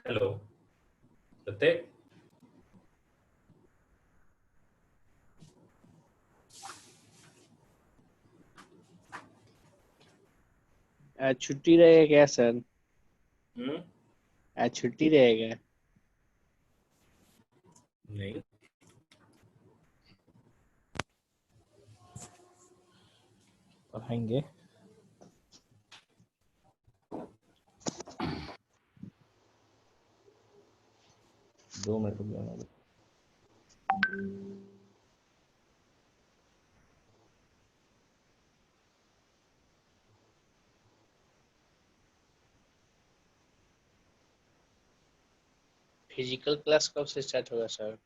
Hello प्रत्येक। आज छुट्टी रहेगा क्या सर? हम्म। आज छुट्टी रहेगा? नहीं, पढ़ाएंगे। 2 मिनट रुक जाना। फिजिकल क्लास कब से स्टार्ट होगा सर?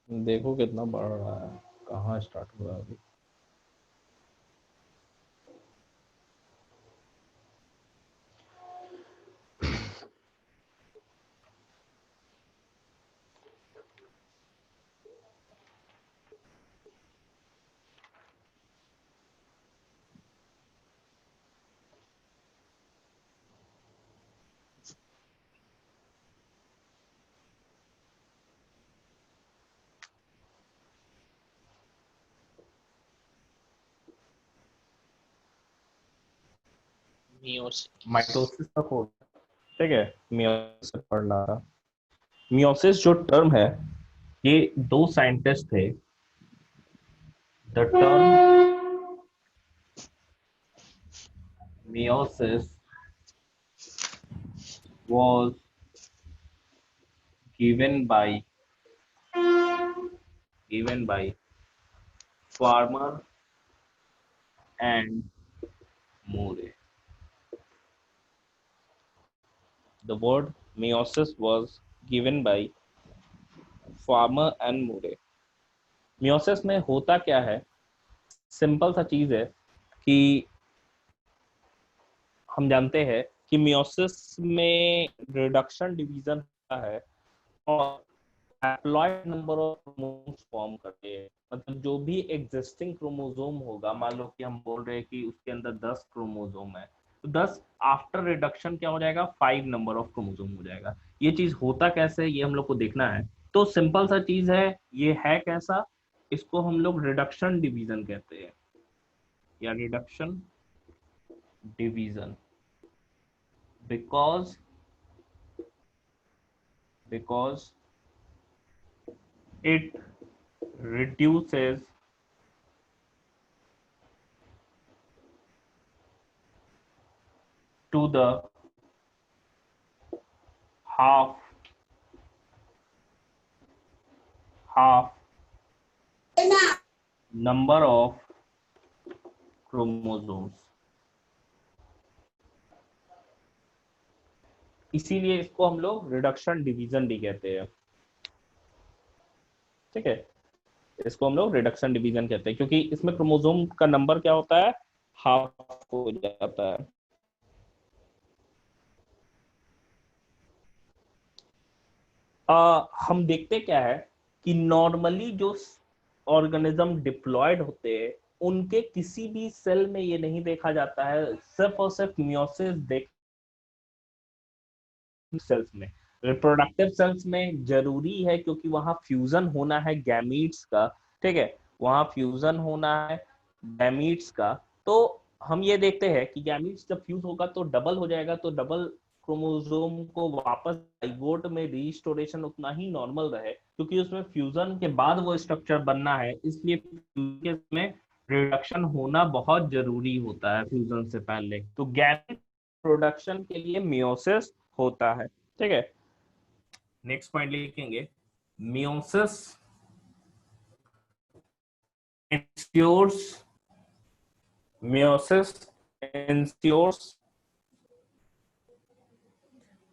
देखो कितना बढ़ रहा है, कहाँ स्टार्ट हुआ अभी। माइटोसिस का कोड, ठीक है। मियोसिस पढ़ रहा था। मियोसिस जो टर्म है, ये 2 साइंटिस्ट थे। The term meiosis was given by Farmer and Murray. The word meiosis was given by Farmer and Murray. meiosis में होता क्या है? सिंपल सा चीज है कि हम जानते हैं कि मियोसिस में रिडक्शन डिवीजन होता है और haploid number of chromosomes form करते हैं। मतलब जो भी एग्जिस्टिंग क्रोमोसोम होगा, मान लो कि हम बोल रहे हैं कि उसके अंदर 10 क्रोमोसोम है, तो 10 आफ्टर रिडक्शन क्या हो जाएगा? 5 नंबर ऑफ क्रोमोसोम हो जाएगा। ये चीज होता कैसे है, ये हम लोग को देखना है। तो सिंपल सा चीज है, ये है कैसा? इसको हम लोग रिडक्शन डिवीजन कहते हैं, या reduction division. because it reduces to the half number of chromosomes। इसीलिए इसको हम लोग रिडक्शन डिवीजन भी कहते हैं, ठीक है। इसको हम लोग रिडक्शन डिवीजन कहते हैं क्योंकि इसमें क्रोमोसोम का नंबर क्या होता है? हाफ हो जाता है। हम देखते क्या है कि नॉर्मली जो ऑर्गेनिज्म डिप्लॉयड होते हैं, उनके किसी भी सेल में ये नहीं देखा जाता है, सिर्फ और सिर्फ मियोसिस देख सेल्स में। रिप्रोडक्टिव सेल्स में जरूरी है क्योंकि वहां फ्यूजन होना है गैमीट्स का, ठीक है। वहां फ्यूजन होना है गैमीट्स का। तो हम ये देखते हैं कि गैमीट्स जब फ्यूज होगा तो डबल हो जाएगा, तो डबल क्रोमोसोम को वापस जाइगोट में रीस्टोरेशन उतना ही नॉर्मल रहे, क्योंकि उसमें फ्यूजन के बाद वो स्ट्रक्चर बनना है, इसलिए में रिडक्शन होना बहुत जरूरी होता है फ्यूजन से पहले। तो गैमीट प्रोडक्शन के लिए मियोसिस होता है, ठीक है। नेक्स्ट पॉइंट लिखेंगे, meiosis ensures meiosis ensures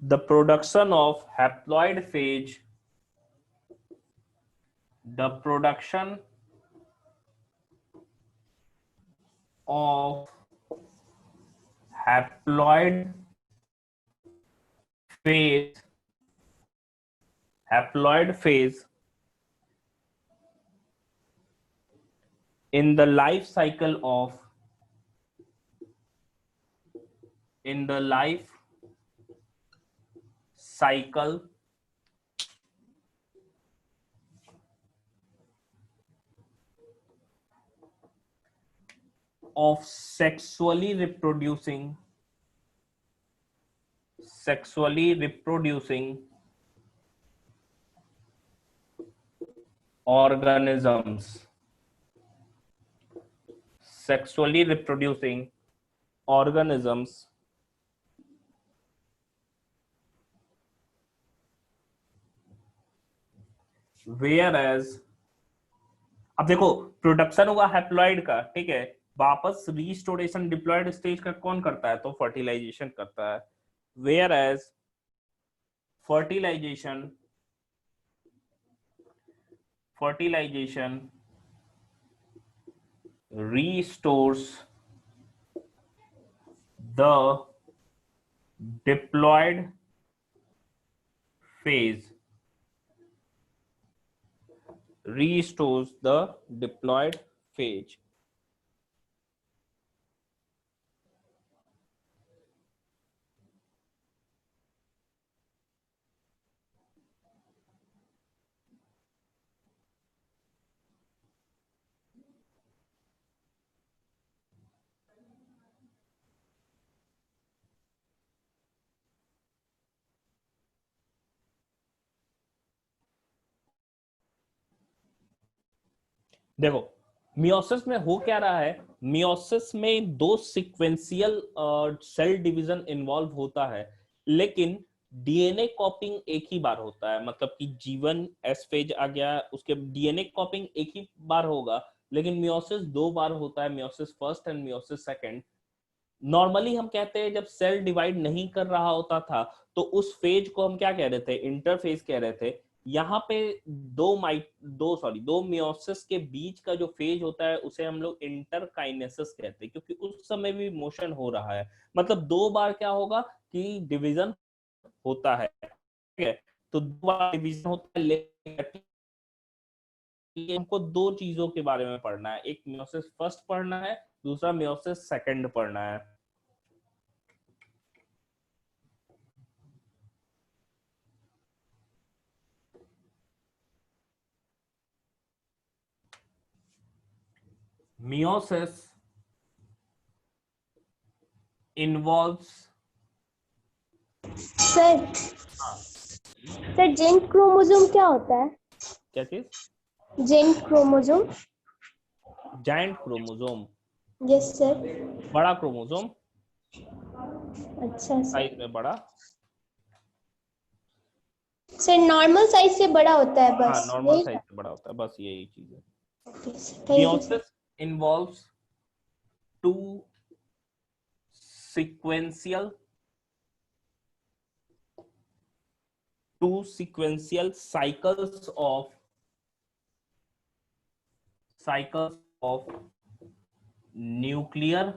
the production of haploid phage, the production of haploid phase in the life cycle of cycle of sexually reproducing organisms, sexually reproducing organisms whereas, अब देखो production हुआ haploid का, ठीक है, वापस restoration diploid stage का कौन करता है, तो फर्टिलाइजेशन करता है, whereas fertilization restores the diploid phase, restores the diploid phase. देखो मियोसिस में हो क्या रहा है, मियोसिस में दो सीक्वेंशियल सेल डिवीजन इन्वॉल्व होता है, लेकिन डीएनए कॉपिंग एक ही बार होता है, मतलब कि जीवन एस फेज आ गया, उसके डीएनए कॉपिंग एक ही बार होगा, लेकिन मियोसिस दो बार होता है, meiosis first and meiosis second. Normally हम कहते हैं जब सेल डिवाइड नहीं कर रहा होता था तो उस फेज को हम क्या कह रहे थे, इंटरफेज कह रहे थे। यहाँ पे दो मियोसिस के बीच का जो फेज होता है उसे हम लोग इंटरकाइनेसिस कहते हैं, क्योंकि उस समय भी मोशन हो रहा है, मतलब दो बार क्या होगा कि डिवीजन होता है, ठीक है, तो दो बार डिवीजन होता है, लेकिन हमको दो चीजों के बारे में पढ़ना है, एक मियोसिस फर्स्ट पढ़ना है, दूसरा मियोसिस सेकंड पढ़ना है। Meiosis involves, sir sir gene chromosome क्या होता है? क्या चीज? Gene chromosome. Giant chromosome, yes sir. बड़ा क्रोमोसोम, अच्छा सर। साइज में बड़ा। सर नॉर्मल साइज से बड़ा होता है हाँ, बस नॉर्मल यही साइज था? से बड़ा होता है, बस यही चीज है। Okay sir, thank you sir. Meiosis involves two sequential cycles of nuclear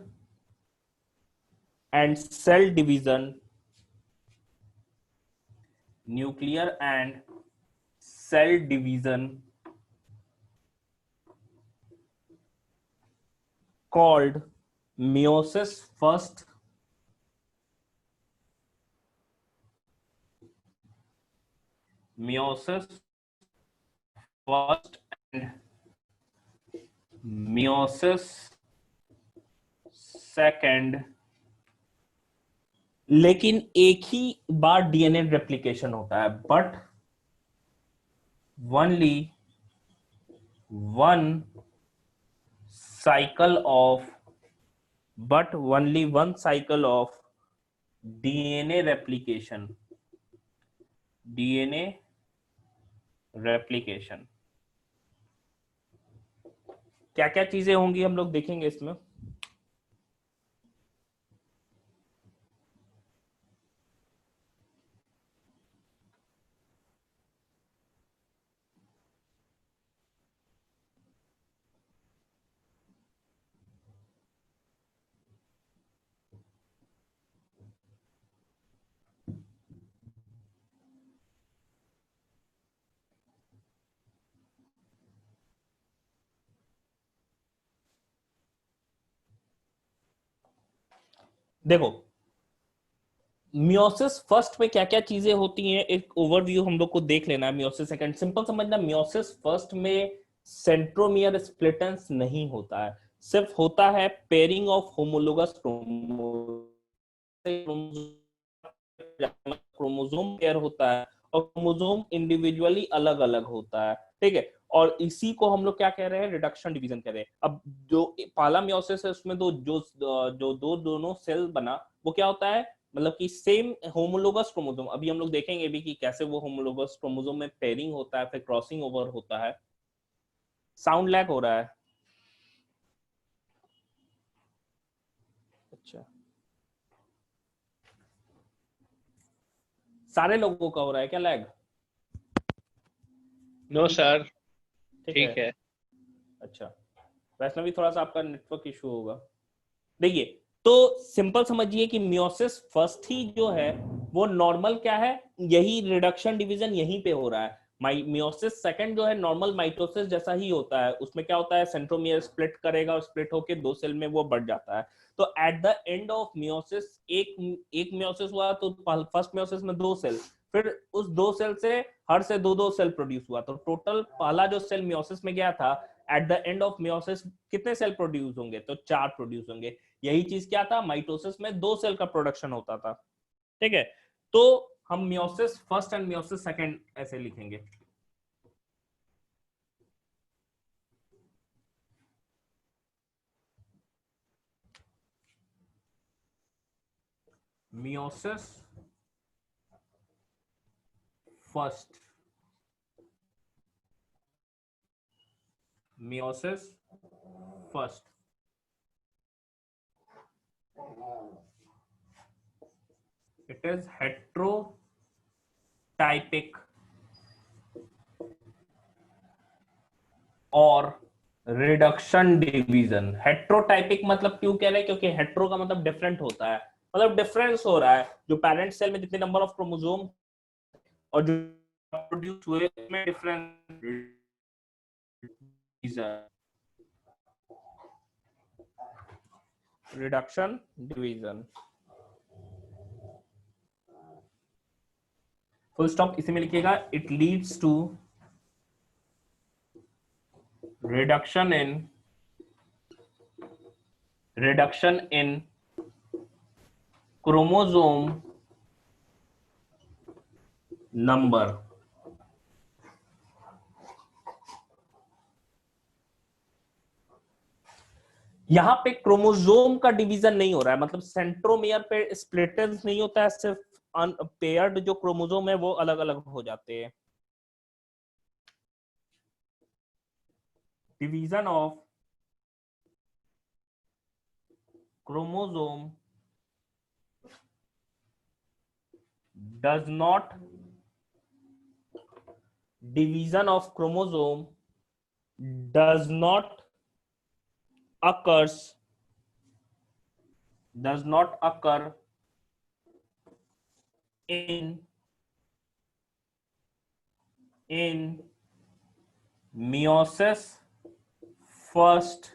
and cell division, called meiosis first, and meiosis second, लेकिन एक ही बार डीएनए रेप्लिकेशन होता है, but only one cycle of DNA replication. क्या क्या चीजें होंगी हम लोग देखेंगे इसमें। देखो मियोसिस फर्स्ट में क्या क्या चीजें होती हैं, एक ओवरव्यू हम लोग को देख लेना है। मियोसिस सेकंड सिंपल समझना, मियोसिस फर्स्ट में सेंट्रोमियर स्प्लिटेंस नहीं होता है, सिर्फ होता है pairing of homologous chromosome pair होता है और क्रोमोसोम इंडिविजुअली अलग अलग होता है, ठीक है। और इसी को हम लोग क्या कह रहे हैं, रिडक्शन डिवीजन कह रहे हैं। अब जो पहला मियोसिस है उसमें जो दोनों सेल बना वो क्या होता है, मतलब कि सेम होमोलोगस क्रोमोसोम। अभी हम लोग देखेंगे भी कि कैसे वो होमोलोगस क्रोमोसोम में पेयरिंग होता है, फिर क्रॉसिंग ओवर होता है। साउंड लैग हो रहा है? अच्छा, सारे लोगों का हो रहा है क्या लैग? नो सर, ठीक ठीक है। अच्छा, वैसे भी थोड़ा सा आपका नेटवर्क इशू होगा। देखिए, तो सिंपल समझिए कि मियोसिस फर्स्ट ही जो है वो नॉर्मल क्या है, यही रिडक्शन डिवीजन यहीं पे हो रहा है। मियोसिस सेकंड जो है नॉर्मल माइटोसिस जैसा ही होता है, उसमें क्या होता है, सेंट्रोमियर स्प्लिट करेगा और स्प्लिट होके दो सेल में वो बढ़ जाता है। तो at the end of meiosis एक मियोसिस हुआ तो फर्स्ट मियोसिस में दो सेल, फिर उस दो सेल से हर से दो दो सेल प्रोड्यूस हुआ, तो टोटल पहला जो सेल मियोसिस में गया था, at the end of meiosis कितने सेल प्रोड्यूस होंगे, तो 4 प्रोड्यूस होंगे। यही चीज क्या था, माइटोसिस में 2 सेल का प्रोडक्शन होता था, ठीक है। तो हम meiosis first and meiosis second ऐसे लिखेंगे। Meiosis first, meiosis first, it is heterotypic और रिडक्शन डिवीजन। हेट्रोटाइपिक मतलब क्यों कह रहे हैं, क्योंकि हेट्रो का मतलब डिफरेंट होता है, मतलब डिफरेंस हो रहा है, जो पेरेंट सेल में जितने नंबर ऑफ क्रोमोसोम और जो प्रोड्यूस हुए उसमें difference. Reduction division, full stop इसी में लिखिएगा। It leads to reduction in chromosome number. यहां पे क्रोमोसोम का डिवीजन नहीं हो रहा है, मतलब सेंट्रोमियर पे स्प्लिटेंस नहीं होता है, सिर्फ अनपेयर्ड जो क्रोमोसोम है वो अलग अलग हो जाते हैं। Division of chromosome does not, division of chromosome does not occurs, does not occur in meiosis first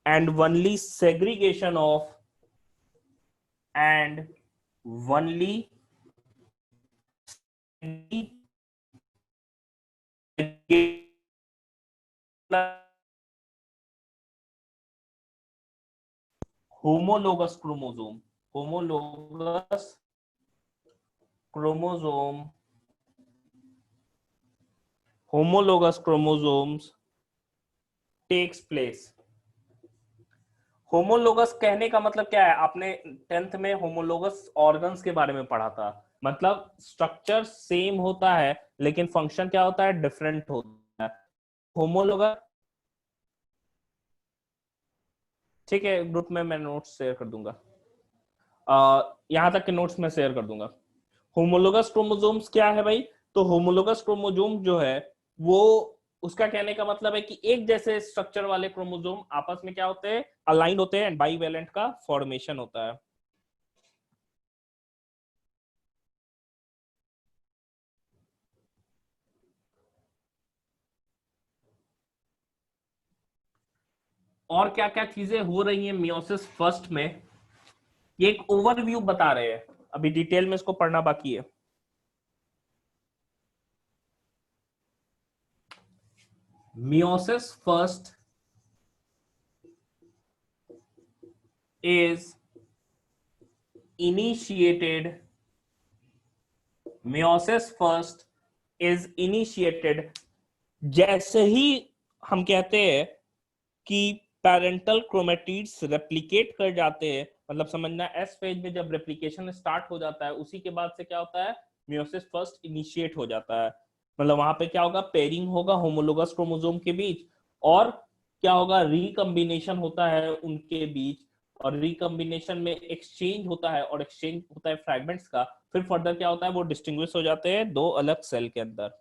and only segregation of and only homologous chromosome, homologous chromosome, homologous chromosomes takes place। Homologous कहने का मतलब क्या है, आपने 10th में homologous organs के बारे में पढ़ा था, मतलब स्ट्रक्चर सेम होता है लेकिन फंक्शन क्या होता है, डिफरेंट होता है। होमोलोगस, ठीक है, ग्रुप में मैं नोट्स शेयर कर दूंगा, यहां तक के नोट्स में शेयर कर दूंगा। होमोलोगस क्रोमोसोम्स क्या है भाई, तो होमोलोगस क्रोमोसोम जो है वो, उसका कहने का मतलब है कि एक जैसे स्ट्रक्चर वाले क्रोमोसोम आपस में क्या होते हैं, अलाइन होते हैं एंड बाईवेलेंट का फॉर्मेशन होता है। और क्या क्या चीजें हो रही हैं मियोसिस फर्स्ट में, ये एक ओवरव्यू बता रहे हैं, अभी डिटेल में इसको पढ़ना बाकी है। Meiosis first is initiated. Meiosis first is initiated जैसे ही हम कहते हैं कि पैरेंटल क्रोमेटिड्स रेप्लिकेट कर जाते हैं, मतलब समझना एस फेज में जब रेप्लिकेशन स्टार्ट हो जाता है उसी के बाद से क्या होता है, मियोसिस फर्स्ट इनिशिएट हो जाता है। मतलब वहां पे क्या होगा, पेयरिंग होगा होमोलोगस क्रोमोसोम के बीच, और क्या होगा, रिकम्बिनेशन होता है उनके बीच, और रिकम्बिनेशन में एक्सचेंज होता है, और एक्सचेंज होता है फ्रैगमेंट्स का। फिर फर्दर क्या होता है, वो डिस्टिंग्विश हो जाते हैं दो अलग सेल के अंदर।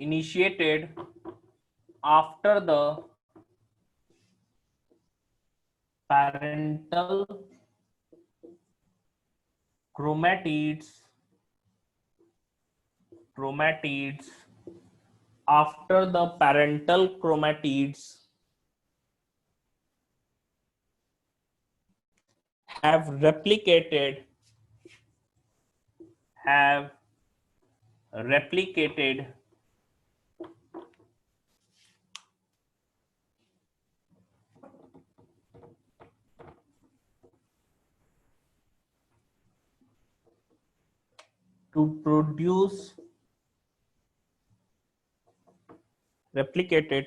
Initiated after the parental chromatids after the parental chromatids have replicated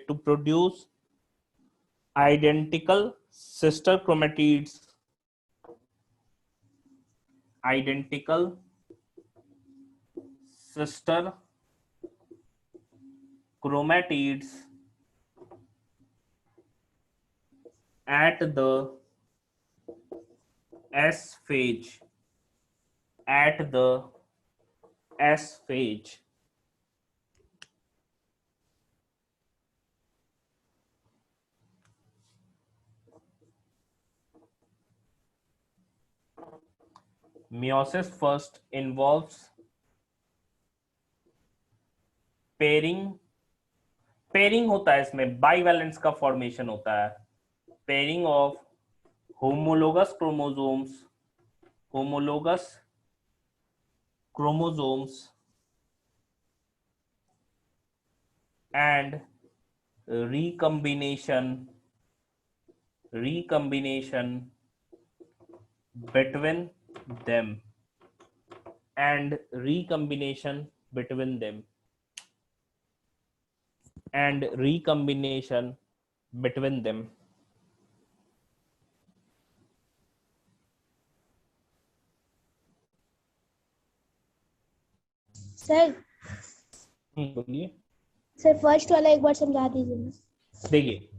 to produce identical sister chromatids, at the S phase. Meiosis first involves pairing होता है, इसमें बाइवैलेंस का फॉर्मेशन होता है, pairing of homologous chromosomes and recombination between them sir बोलिए। Sir first वाला एक बार समझा दीजिए। देखिए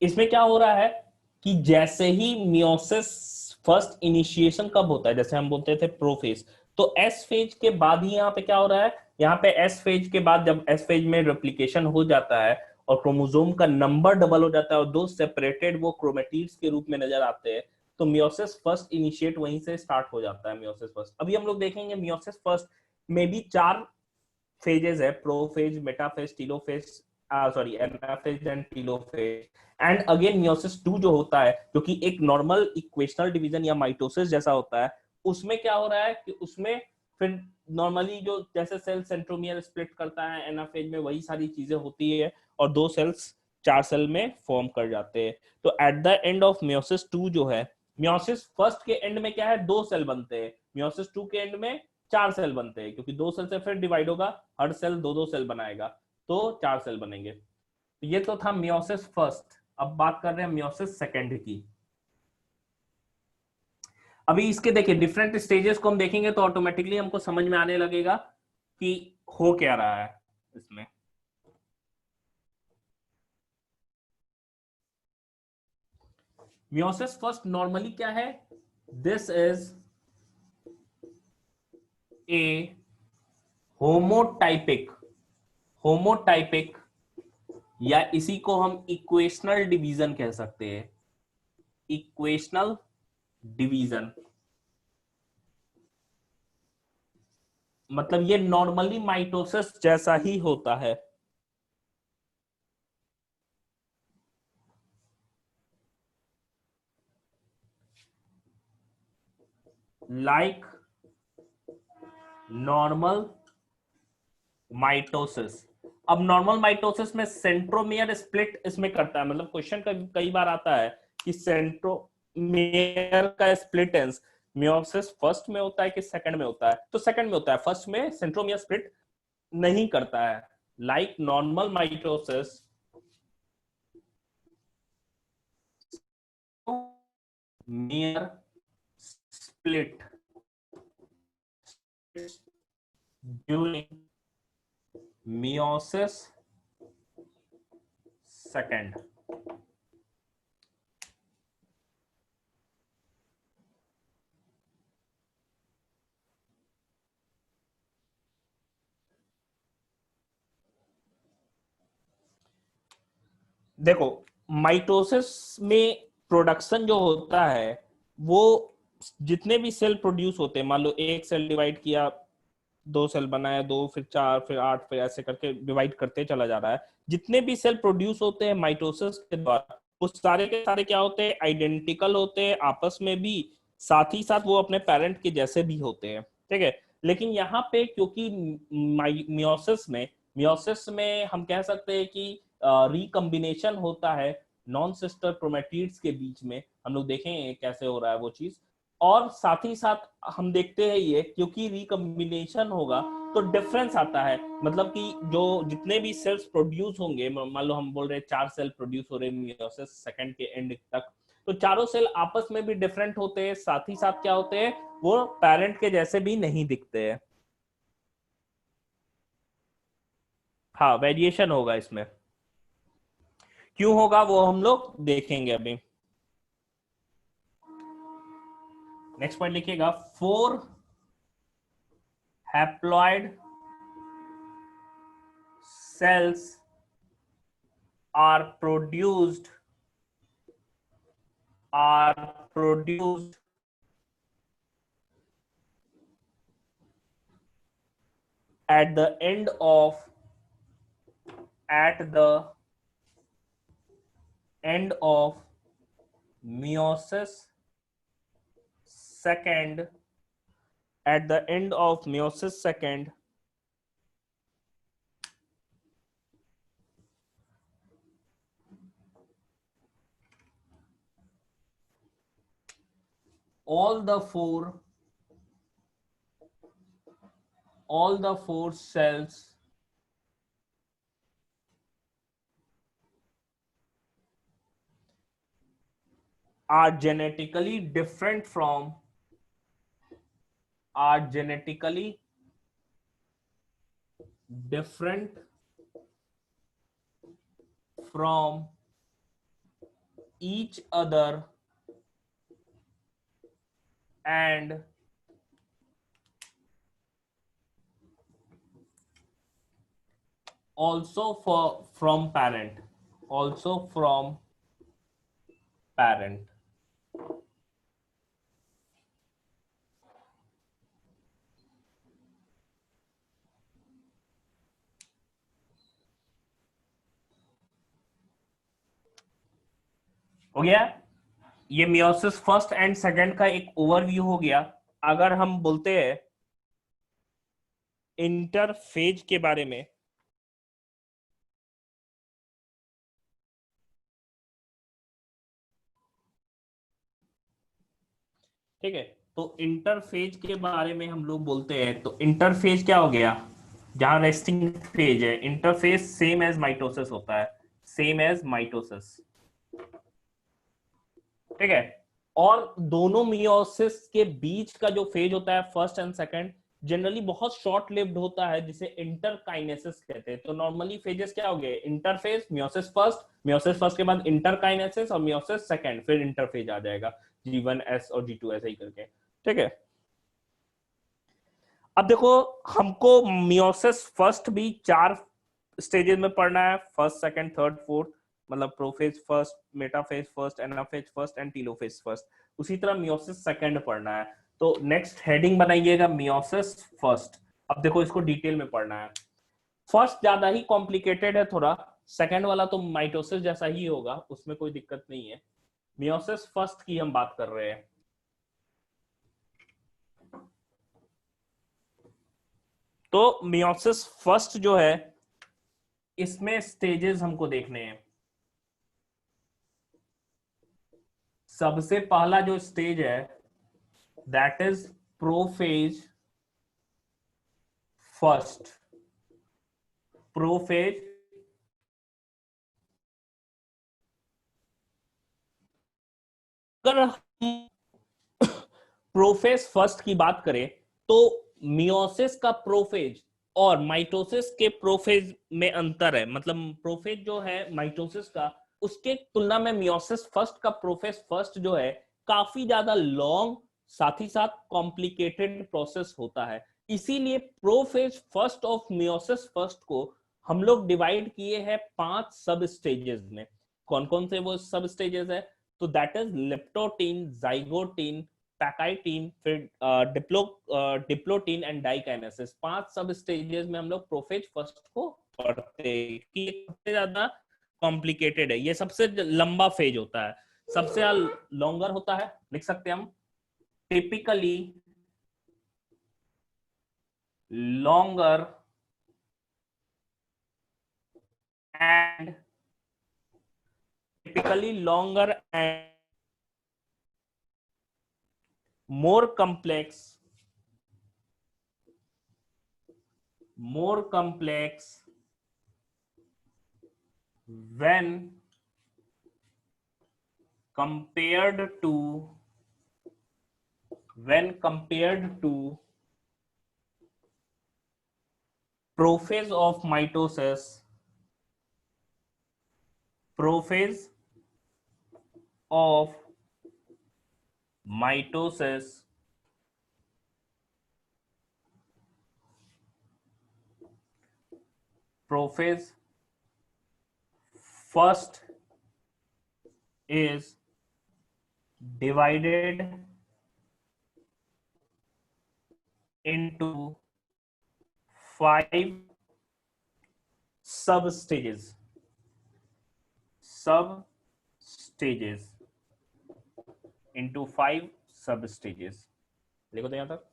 इसमें क्या हो रहा है कि जैसे ही मियोसिस फर्स्ट इनिशिएशन कब होता है, जैसे हम बोलते थे प्रोफेज, तो एस फेज के बाद ही यहाँ पे क्या हो रहा है, यहाँ पे एस फेज के बाद जब एस फेज में रेप्लिकेशन हो जाता है और क्रोमोसोम का नंबर डबल हो जाता है और दो सेपरेटेड वो क्रोमेटिड्स के रूप में नजर आते हैं, तो मियोसिस फर्स्ट इनिशिएट वहीं से स्टार्ट हो जाता है। मियोसिस फर्स्ट अभी हम लोग देखेंगे, मियोसिस फर्स्ट में भी 4 फेजेस है, prophase, metaphase, telophase, sorry anaphase and telophase. And again meiosis 2 जो होता है, जो कि एक नॉर्मल इक्वेशनल डिवीजन या माइटोसिस जैसा होता है, उसमें क्या हो रहा है कि उसमें फिर नॉर्मली जो जैसे सेल सेंट्रोमियर स्प्लिट करता है, एनाफेज में वही सारी चीजें होती है और 2 सेल्स 4 सेल में फॉर्म कर जाते हैं। तो at the end of meiosis 2 जो है, मियोसिस फर्स्ट के एंड में क्या है, 2 सेल बनते हैं, मियोसिस 2 के एंड में 4 सेल बनते हैं, क्योंकि 2 सेल से फिर डिवाइड होगा, हर सेल 2-2 सेल बनाएगा, तो 4 सेल बनेंगे। तो ये तो था मियोसिस फर्स्ट। अब बात कर रहे हैं मियोसिस सेकंड की। अभी इसके देखिए डिफरेंट स्टेजेस को हम देखेंगे तो ऑटोमेटिकली हमको समझ में आने लगेगा कि हो क्या रहा है इसमें। मियोसिस फर्स्ट नॉर्मली क्या है, दिस इज ए होमोटाइपिक या इसी को हम इक्वेशनल डिवीजन कह सकते हैं, इक्वेशनल डिवीजन। मतलब ये नॉर्मली माइटोसिस जैसा ही होता है। Like normal mitosis. अब नॉर्मल माइटोसिस में सेंट्रोमियर स्प्लिट इसमें करता है, मतलब क्वेश्चन कई बार आता है कि सेंट्रोमियर का स्प्लिटेंस मियोसिस फर्स्ट में होता है कि सेकंड में होता है, तो सेकंड में होता है, फर्स्ट में सेंट्रोमियर स्प्लिट नहीं करता है। Like normal mitosis मियर split during meiosis second। देखो माइटोसिस में प्रोडक्शन जो होता है वो जितने भी सेल प्रोड्यूस होते हैं, मान लो एक सेल डिवाइड किया, दो सेल बनाया, दो फिर चार फिर आठ फिर ऐसे करके डिवाइड करते चला जा रहा है, जितने भी सेल प्रोड्यूस होते हैं माइटोसिस के द्वारा वो सारे के सारे क्या होते हैं, आइडेंटिकल होते हैं आपस में भी, साथ ही साथ वो अपने पेरेंट के जैसे भी होते हैं, ठीक है। लेकिन यहाँ पे क्योंकि मियोसिस में हम कह सकते हैं कि रिकम्बिनेशन होता है नॉन सिस्टर क्रोमैटिड्स के बीच में, हम लोग देखेंगे कैसे हो रहा है वो चीज, और साथ ही साथ हम देखते हैं ये क्योंकि रिकम्बिनेशन होगा तो डिफरेंस आता है, मतलब कि जो जितने भी सेल्स प्रोड्यूस होंगे, मान लो हम बोल रहे हैं 4 सेल प्रोड्यूस हो रहे हैं मियोसिस सेकंड के एंड तक, तो चारों सेल आपस में भी डिफरेंट होते हैं, साथ ही साथ क्या होते हैं, वो पेरेंट के जैसे भी नहीं दिखते हैं। हाँ वेरिएशन होगा इसमें, क्यों होगा वो हम लोग देखेंगे अभी। नेक्स्ट पॉइंट लिखिएगा, 4 haploid cells are produced at the end of meiosis second, at the end of meiosis second all the four cells are genetically different from each other and also from parent, हो गया। ये meiosis first and second का एक overview हो गया। अगर हम बोलते हैं इंटरफेज के बारे में, ठीक है, तो इंटरफेज के बारे में हम लोग बोलते हैं, तो इंटरफेज क्या हो गया, जहां रेस्टिंग फेज है, इंटरफेज सेम एज माइटोसिस होता है, सेम एज माइटोसिस, ठीक है। और दोनों मियोसिस के बीच का जो फेज होता है फर्स्ट एंड सेकंड जनरली बहुत शॉर्ट लिव्ड होता है, जिसे इंटरकाइनेसिस कहते हैं। तो नॉर्मली फेजेस क्या हो गए, इंटरफेज, मियोसिस फर्स्ट के बाद इंटरकाइनेसिस और मियोसिस सेकंड, फिर इंटरफेज आ जाएगा G1S और G2 ऐसे ही करके, ठीक है। अब देखो हमको मियोसिस फर्स्ट भी 4 स्टेजेस में पढ़ना है, फर्स्ट सेकंड थर्ड फोर्थ, मतलब prophase first, metaphase first, anaphase first and telophase first. उसी तरह मियोसिस सेकंड पढ़ना है, तो नेक्स्ट हेडिंग बनाइएगा मियोसिस फर्स्ट। अब देखो इसको डिटेल में पढ़ना है। फर्स्ट ज्यादा ही कॉम्प्लिकेटेड है थोड़ा, सेकंड वाला तो माइटोसिस जैसा ही होगा, उसमें कोई दिक्कत नहीं है। मियोसिस फर्स्ट की हम बात कर रहे हैं। तो मियोसिस फर्स्ट जो है इसमें स्टेजेस हमको देखने हैं। सबसे पहला जो स्टेज है that is prophase first. Prophase अगर हम प्रोफेज फर्स्ट की बात करें तो मियोसिस का प्रोफेज और माइटोसिस के प्रोफेज में अंतर है। मतलब प्रोफेज जो है माइटोसिस का, उसके तुलना में मियोसिस फर्स्ट का प्रोफेज फर्स्ट जो है काफी ज्यादा लॉन्ग, साथ ही साथ कॉम्प्लिकेटेड प्रोसेस होता है। इसीलिए prophase first of meiosis first को हम लोग डिवाइड किए हैं 5 सब स्टेजेस में। कौन कौन से वो सब स्टेजेस है? तो that is leptotene, zygotene, pachytene, फिर डिप्लोटीन एंड डाइकाइनेसिस। 5 सब स्टेजेस में हम लोग प्रोफेज फर्स्ट को पढ़ते हैं कि सबसे ज्यादा कॉम्प्लिकेटेड है, ये सबसे लंबा फेज होता है, सबसे लॉन्गर होता है। लिख सकते हैं हम typically longer and more complex when compared to prophase of mitosis, prophase of mitosis prophase first is divided into 5 sub stages into 5 sub stages। देखो तो यहां तक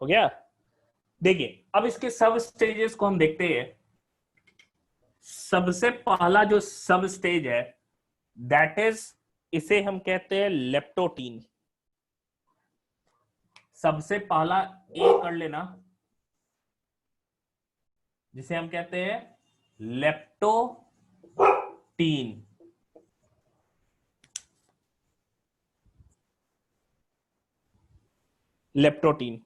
हो गया। देखिए अब इसके सब स्टेजेस को हम देखते हैं। सबसे पहला जो सब स्टेज है दैट इज, इसे हम कहते हैं लेप्टोटीन। सबसे पहला ए कर लेना, जिसे हम कहते हैं लेप्टोटीन। लेप्टोटीन,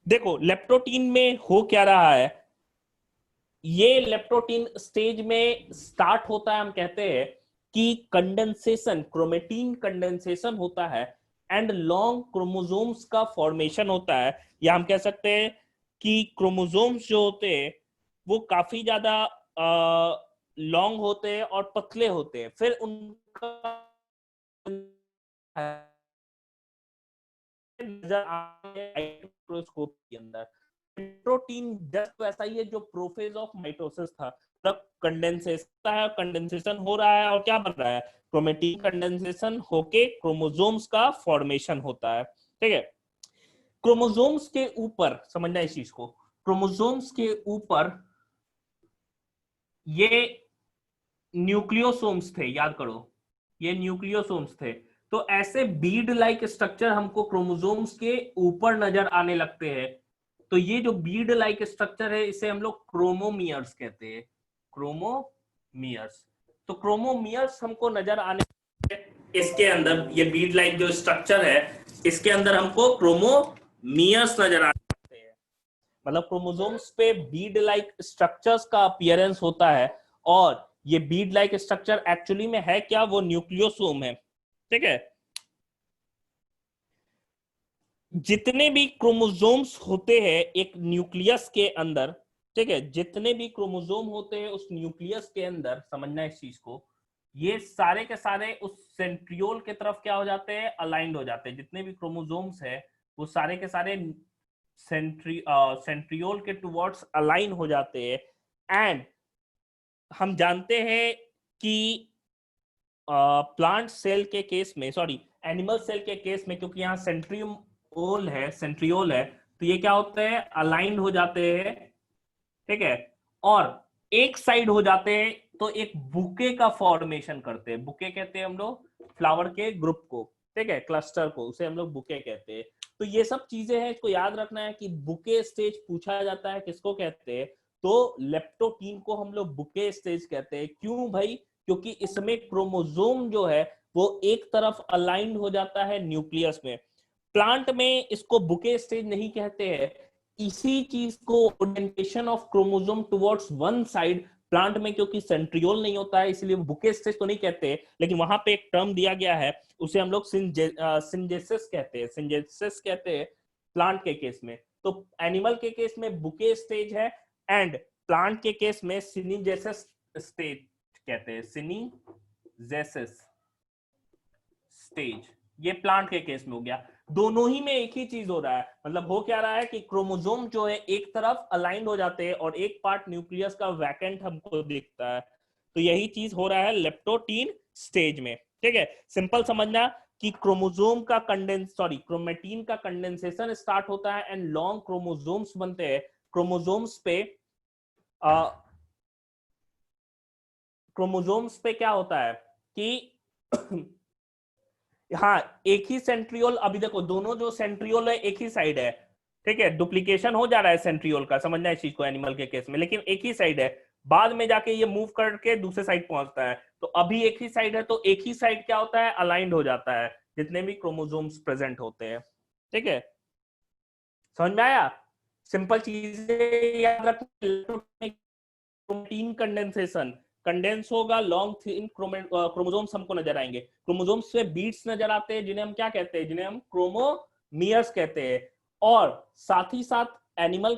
देखो लेप्टोटीन में हो क्या रहा है। ये लेप्टोटीन स्टेज में स्टार्ट होता है, हम कहते हैं कि कंडेंसेशन, क्रोमेटीन कंडेंसेशन होता है एंड लॉन्ग क्रोमोसोम्स का फॉर्मेशन होता है। या हम कह सकते हैं कि क्रोमोसोम्स जो होते हैं वो काफी ज्यादा लॉन्ग होते हैं और पतले होते हैं। फिर उनका नजर माइक्रोस्कोप के अंदर प्रोटीन जस्ट वैसा ही है जो प्रोफेज ऑफ माइटोसिस था। तब कंडेंसेशन है, कंडेंसेशन हो रहा है और क्या बन रहा है, क्रोमेटिन कंडेंसेशन होके क्रोमोसोम्स का फॉर्मेशन होता है। ठीक है, क्रोमोसोम्स के ऊपर समझना इस चीज को, क्रोमोसोम्स के ऊपर ये न्यूक्लियोसोम्स थे, याद करो ये न्यूक्लियोसोम्स थे। तो ऐसे बीड लाइक स्ट्रक्चर हमको क्रोमोसोम्स के ऊपर नजर आने लगते हैं। तो ये जो बीड लाइक स्ट्रक्चर है इसे हम लोग क्रोमोमियर्स कहते हैं, क्रोमोमियर्स। तो क्रोमोमियर्स हमको नजर आने, इसके अंदर ये बीड लाइक जो स्ट्रक्चर है इसके अंदर हमको क्रोमोमियर्स नजर आते हैं। मतलब क्रोमोसोम्स पे बीड लाइक स्ट्रक्चर्स का अपीयरेंस होता है और ये बीड लाइक स्ट्रक्चर एक्चुअली में है क्या, वो न्यूक्लियोसोम है। ठीक है, जितने भी क्रोमोसोम्स होते हैं एक न्यूक्लियस के अंदर ठीक है, जितने भी क्रोमोसोम होते हैं उस न्यूक्लियस के अंदर, समझना इस चीज को, ये सारे के सारे उस सेंट्रियोल के तरफ क्या हो जाते हैं, अलाइंड हो जाते हैं। जितने भी क्रोमोसोम्स है वो सारे के सारे सेंट्रियोल के टुवर्ड्स अलाइन हो जाते हैं। एंड हम जानते हैं कि प्लांट सेल के केस में, सॉरी एनिमल सेल के केस में, क्योंकि यहाँ सेंट्रियोल है, तो ये क्या होते हैं, अलाइंड हो जाते हैं, ठीक है, और एक साइड हो जाते हैं तो एक बुके का फॉर्मेशन करते हैं। बुके कहते हैं हम लोग फ्लावर के ग्रुप को, ठीक है, क्लस्टर को, उसे हम लोग बुके कहते हैं। तो ये सब चीजें हैं, इसको याद रखना है कि बुके स्टेज पूछा जाता है किसको कहते हैं, तो लेप्टोटीन को हम लोग बुके स्टेज कहते हैं। क्यों भाई, क्योंकि इसमें क्रोमोसोम जो है वो एक तरफ अलाइंड हो जाता है न्यूक्लियस में। प्लांट में इसको बुके स्टेज नहीं कहते हैं। इसी चीज को orientation of chromosome towards one side, plant में क्योंकि सेंट्रियोल नहीं होता है इसलिए बुके स्टेज तो नहीं कहते, लेकिन वहां पे एक टर्म दिया गया है, उसे हम लोग सिंजेसिस कहते हैं, सिंजेसिस कहते हैं प्लांट के केस में। तो एनिमल के केस में बुके स्टेज है, एंड प्लांट के केस में सिनिजेसिस स्टेज कहते हैं, सिनिजेसिस स्टेज। ये प्लांट के केस में हो गया। दोनों ही में एक ही चीज हो रहा है, मतलब हो क्या रहा है कि क्रोमोसोम जो है एक तरफ अलाइंड हो जाते हैं और एक पार्ट न्यूक्लियस का वैकेंट हमको दिखता है। तो यही चीज हो रहा है लेप्टोटीन स्टेज में, ठीक है। सिंपल समझना कि क्रोमोसोम का क्रोमेटीन का कंडेंसेशन स्टार्ट होता है एंड लॉन्ग क्रोमोसोम्स बनते हैं। क्रोमोसोम्स पे क्या होता है कि हाँ, एक ही सेंट्रियोल, अभी देखो दोनों जो सेंट्रियोल है एक ही साइड है, ठीक है, डुप्लीकेशन हो जा रहा है सेंट्रियोल का, समझना इस चीज को एनिमल के केस में, लेकिन एक ही साइड है, बाद में जाके ये मूव करके दूसरे साइड पहुंचता है। तो अभी एक ही साइड है, तो एक ही साइड क्या होता है, अलाइंड हो जाता है जितने भी क्रोमोसोम्स प्रेजेंट होते हैं, ठीक है। समझ में आया? सिंपल चीजें याद रखना। प्रोटीन कंडेंसेशन, कंडेंस होगा, लॉन्ग थिन क्रोमोसोम्स हमको नजर आएंगे। क्रोमोसोम्स से बीट्स नजर आते हैं जिन्हें हम क्या कहते हैं, जिन्हें हम क्रोमोमियर्स कहते हैं। और साथ ही साथ एनिमल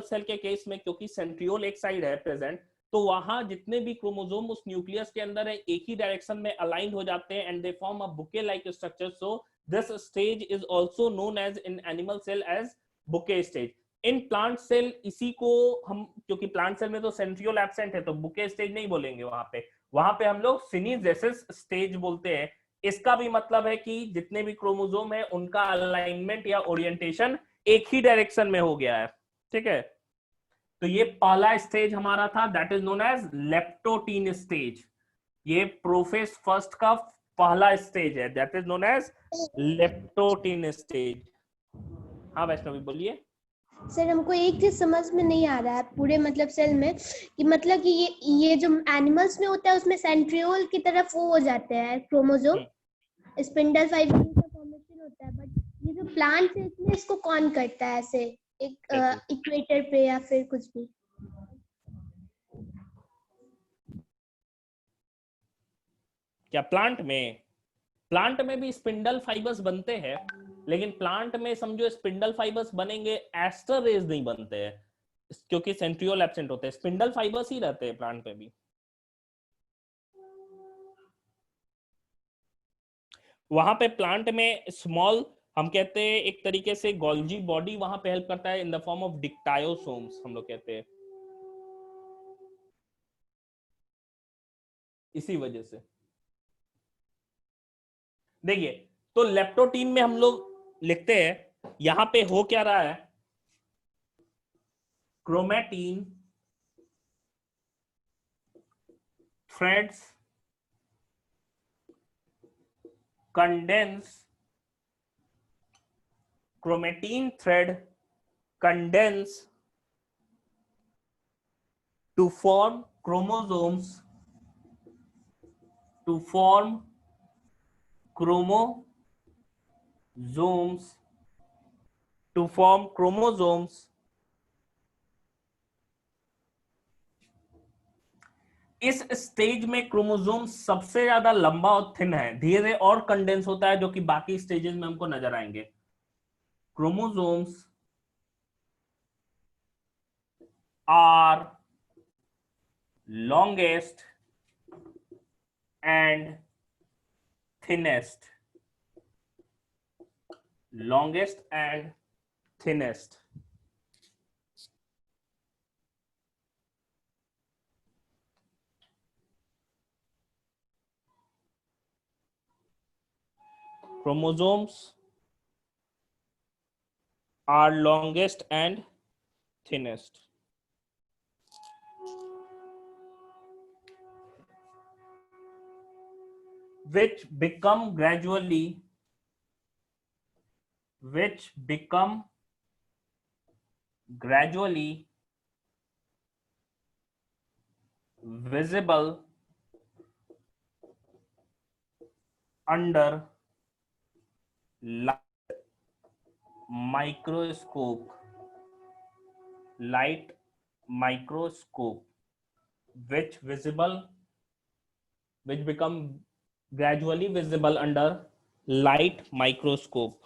सेल के केस में क्योंकि सेंट्रियोल एक साइड है प्रेजेंट, तो वहां जितने भी क्रोमोसोम उस न्यूक्लियस के अंदर है एक ही डायरेक्शन में अलाइंड हो जाते हैं and they form a bouquet like structure. So this stage is also known as in animal cell as bouquet stage. In plant cell इसी को हम, क्योंकि प्लांट सेल में तो सेंट्रियोल एब्सेंट है तो बुके स्टेज नहीं बोलेंगे, वहां पे हम लोग सिनिजेसिस स्टेज बोलते हैं। इसका भी मतलब है कि जितने भी क्रोमोसोम है उनका अलाइनमेंट या ओरिएंटेशन एक ही डायरेक्शन में हो गया है, ठीक है। तो ये पहला स्टेज हमारा था, that is known as leptotene stage. ये प्रोफेज फर्स्ट का पहला स्टेज है, that is known as leptotene stage. हाँ वैष्णवी बोलिए। सर हमको एक चीज समझ में नहीं आ रहा है पूरे मतलब सेल में, कि मतलब कि ये जो एनिमल्स में होता है उसमें सेंट्रियोल की तरफ वो हो जाते हैं क्रोमोसोम, स्पिंडल फाइबर का फॉर्मेशन होता है, बट ये जो प्लांट है इसमें इसको कौन करता है ऐसे एक इक्वेटर पे या फिर कुछ भी? क्या प्लांट में भी स्पिंडल फाइबर्स बनते हैं, लेकिन प्लांट में समझो स्पिंडल फाइबर्स बनेंगे, एस्टर रेज नहीं बनते हैं क्योंकि सेंट्रियोल एब्सेंट होते हैं, स्पिंडल फाइबर्स ही रहते हैं प्लांट में भी। वहां पे प्लांट में स्मॉल, हम कहते हैं एक तरीके से गोल्जी बॉडी वहां पे हेल्प करता है इन द फॉर्म ऑफ डिक्टायोसोम्स, हम लोग कहते हैं, इसी वजह से। देखिए तो लेप्टोटीन में हम लोग लिखते हैं, यहां पे हो क्या रहा है, chromatin threads condense, chromatin thread condense to form chromosomes, to form chromosomes, to form chromosomes। इस स्टेज में क्रोमोसोम सबसे ज्यादा लंबा और थिन है, धीरे और कंडेंस होता है, जो कि बाकी स्टेजेस में हमको नजर आएंगे। Chromosomes are longest and thinnest. Longest and thinnest. Chromosomes are longest and thinnest. Which become gradually visible under light microscope. Light microscope. Which become gradually visible under light microscope.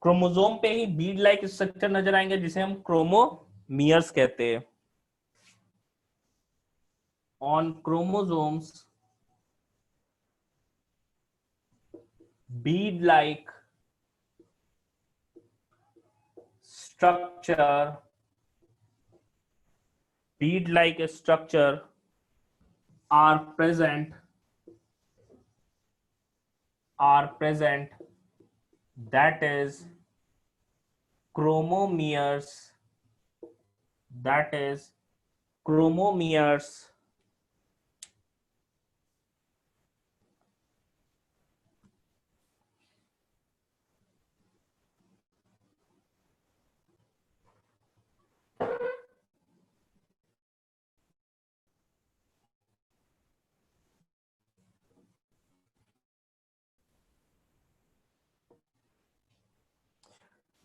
Chromosome पे ही Beed like structure नजर आएंगे जिसे हम chromomeres कहते हैं. On chromosomes, bead-like structure are present. That is chromomeres.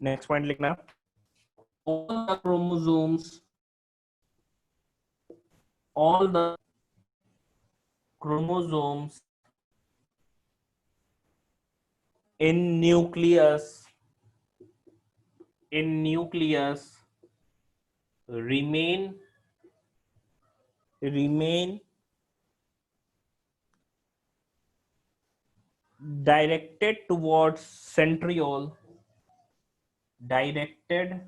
Next point लिखना. all the chromosomes in nucleus remain directed towards centriole. Directed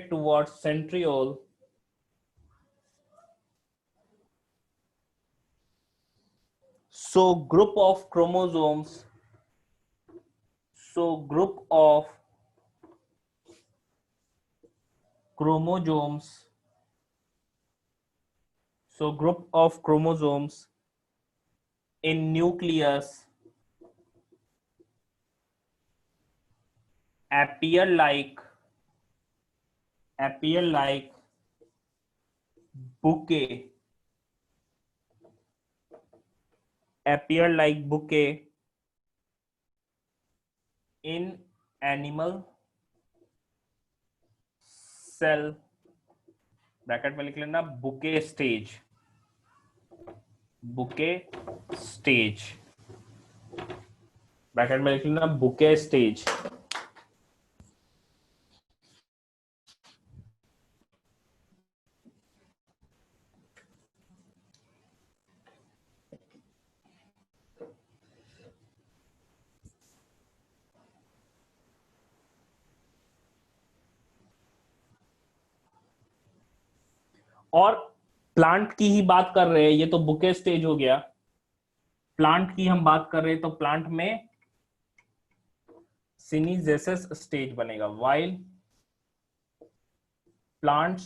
towards centriole. So group of chromosomes in nucleus appear like bouquet in animal cell. Bracket में लिख लेना bouquet stage. Bracket में लिख लेना bouquet stage. और plant की ही बात कर रहे हैं, ये तो बुके स्टेज हो गया. प्लांट की हम बात कर रहे हैं तो प्लांट में सिनीजेसिस स्टेज बनेगा. While plants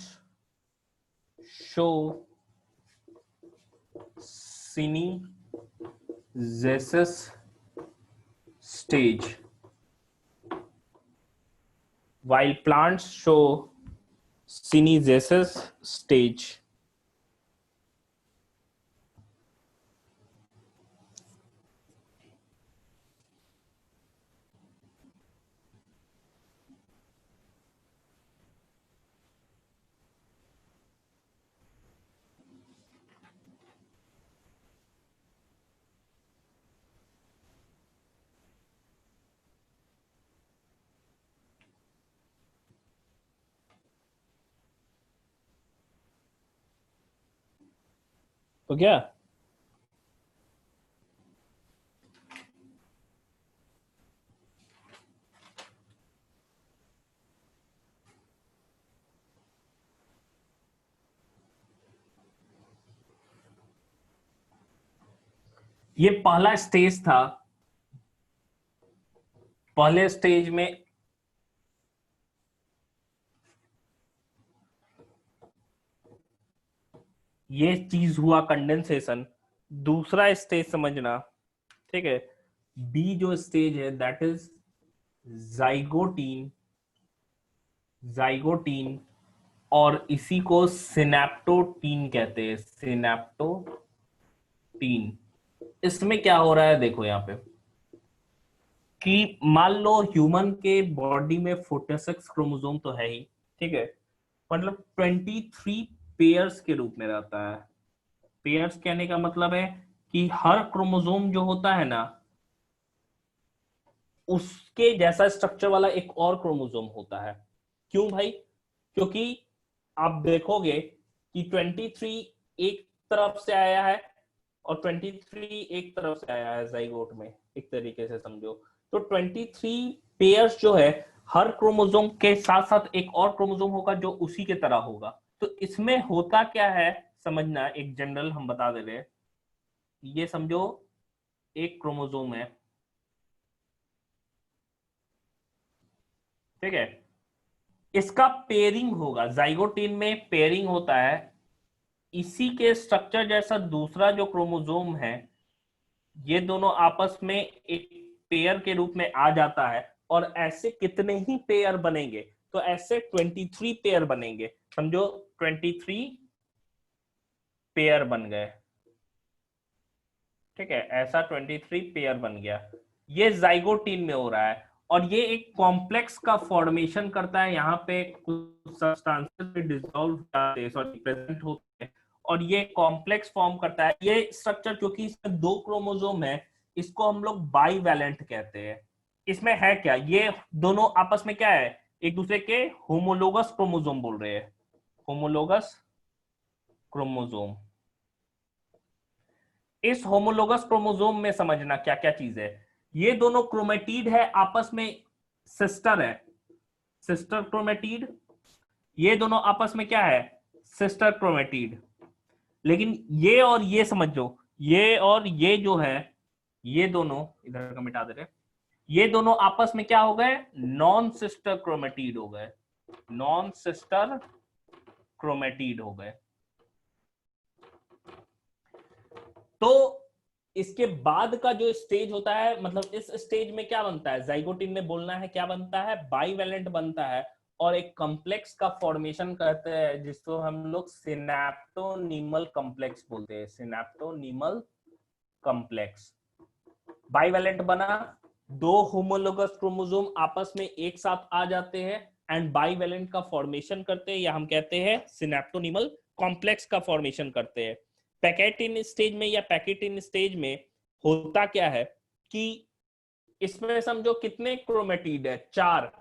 show synizesis stage. While plants show synegesis stage. तो क्या ये पहला स्टेज था। पहले स्टेज में ये चीज हुआ कंडेंसेशन। दूसरा स्टेज समझना, ठीक है, बी जो स्टेज है दैट इज जाइगोटीन। जाइगोटीन और इसी को सिनेप्टोटीन कहते हैं, सिनेप्टोटीन। इसमें क्या हो रहा है देखो यहाँ पे कि मान लो ह्यूमन के बॉडी में 46 क्रोमोसोम तो है ही, ठीक है, मतलब 23 पेयर्स के रूप में रहता है। पेयर्स कहने का मतलब है कि हर क्रोमोसोम जो होता है ना उसके जैसा स्ट्रक्चर वाला एक और क्रोमोसोम होता है। क्यों भाई? क्योंकि आप देखोगे कि 23 एक तरफ से आया है और 23 एक तरफ से आया है जाइगोट में, एक तरीके से समझो। तो 23 पेयर्स जो है हर क्रोमोसोम के साथ साथ एक और क्रोमोसोम होगा जो उसी के तरह होगा। तो इसमें होता क्या है समझना, एक जनरल हम बता दे रहे हैं। ये समझो एक क्रोमोसोम है, ठीक है, इसका पेयरिंग होगा, जाइगोटीन में पेयरिंग होता है। इसी के स्ट्रक्चर जैसा दूसरा जो क्रोमोसोम है ये दोनों आपस में एक पेयर के रूप में आ जाता है और ऐसे कितने ही पेयर बनेंगे, तो ऐसे 23 पेयर बनेंगे। समझो 23 पेयर बन गए, ठीक है, ऐसा 23 पेयर बन गया। ये जाइगोटीन में हो रहा है और ये एक कॉम्प्लेक्स का फॉर्मेशन करता है। यहाँ पे कुछ सब्सटेंसेस डिसॉल्व सॉरी प्रेजेंट होते हैं और ये कॉम्प्लेक्स फॉर्म करता है। ये स्ट्रक्चर क्योंकि इसमें 2 क्रोमोसोम है इसको हम लोग बाईवैलेंट कहते हैं। इसमें है क्या, ये दोनों आपस में क्या है, एक दूसरे के होमोलोगस क्रोमोसोम बोल रहे हैं, होमोलोगस क्रोमोसोम। इस होमोलोगस क्रोमोसोम में समझना क्या क्या चीज है। ये दोनों क्रोमेटिड है, आपस में सिस्टर है, सिस्टर क्रोमेटिड। ये दोनों आपस में क्या है, सिस्टर क्रोमेटिड। लेकिन ये और ये समझ लो, ये और ये जो है ये दोनों इधर का मिटा दे रहे, ये दोनों आपस में क्या हो गए, नॉन सिस्टर क्रोमेटिड हो गए, नॉन सिस्टर क्रोमेटिड हो गए। तो इसके बाद का जो स्टेज होता है, मतलब इस स्टेज में क्या बनता है, जाइगोटीन में बोलना है क्या बनता है, बाईवैलेंट बनता है और एक कॉम्प्लेक्स का फॉर्मेशन करते हैं जिसको हम लोग सिनेप्टोनीमल कॉम्प्लेक्स बोलते हैं, सिनेप्टोनीमल कॉम्प्लेक्स। बाईवैलेंट बना, 2 होमोलोगस क्रोमोसोम आपस में एक साथ आ जाते हैं एंड बाईवैलेंट का फॉर्मेशन करते हैं, या हम कहते हैं सिनेप्टोनीमल कॉम्प्लेक्स का फॉर्मेशन करते हैं। पैकेटिन स्टेज में या पैकेटिन स्टेज में होता क्या है कि इसमें समझो कितने क्रोमेटिड है, 4।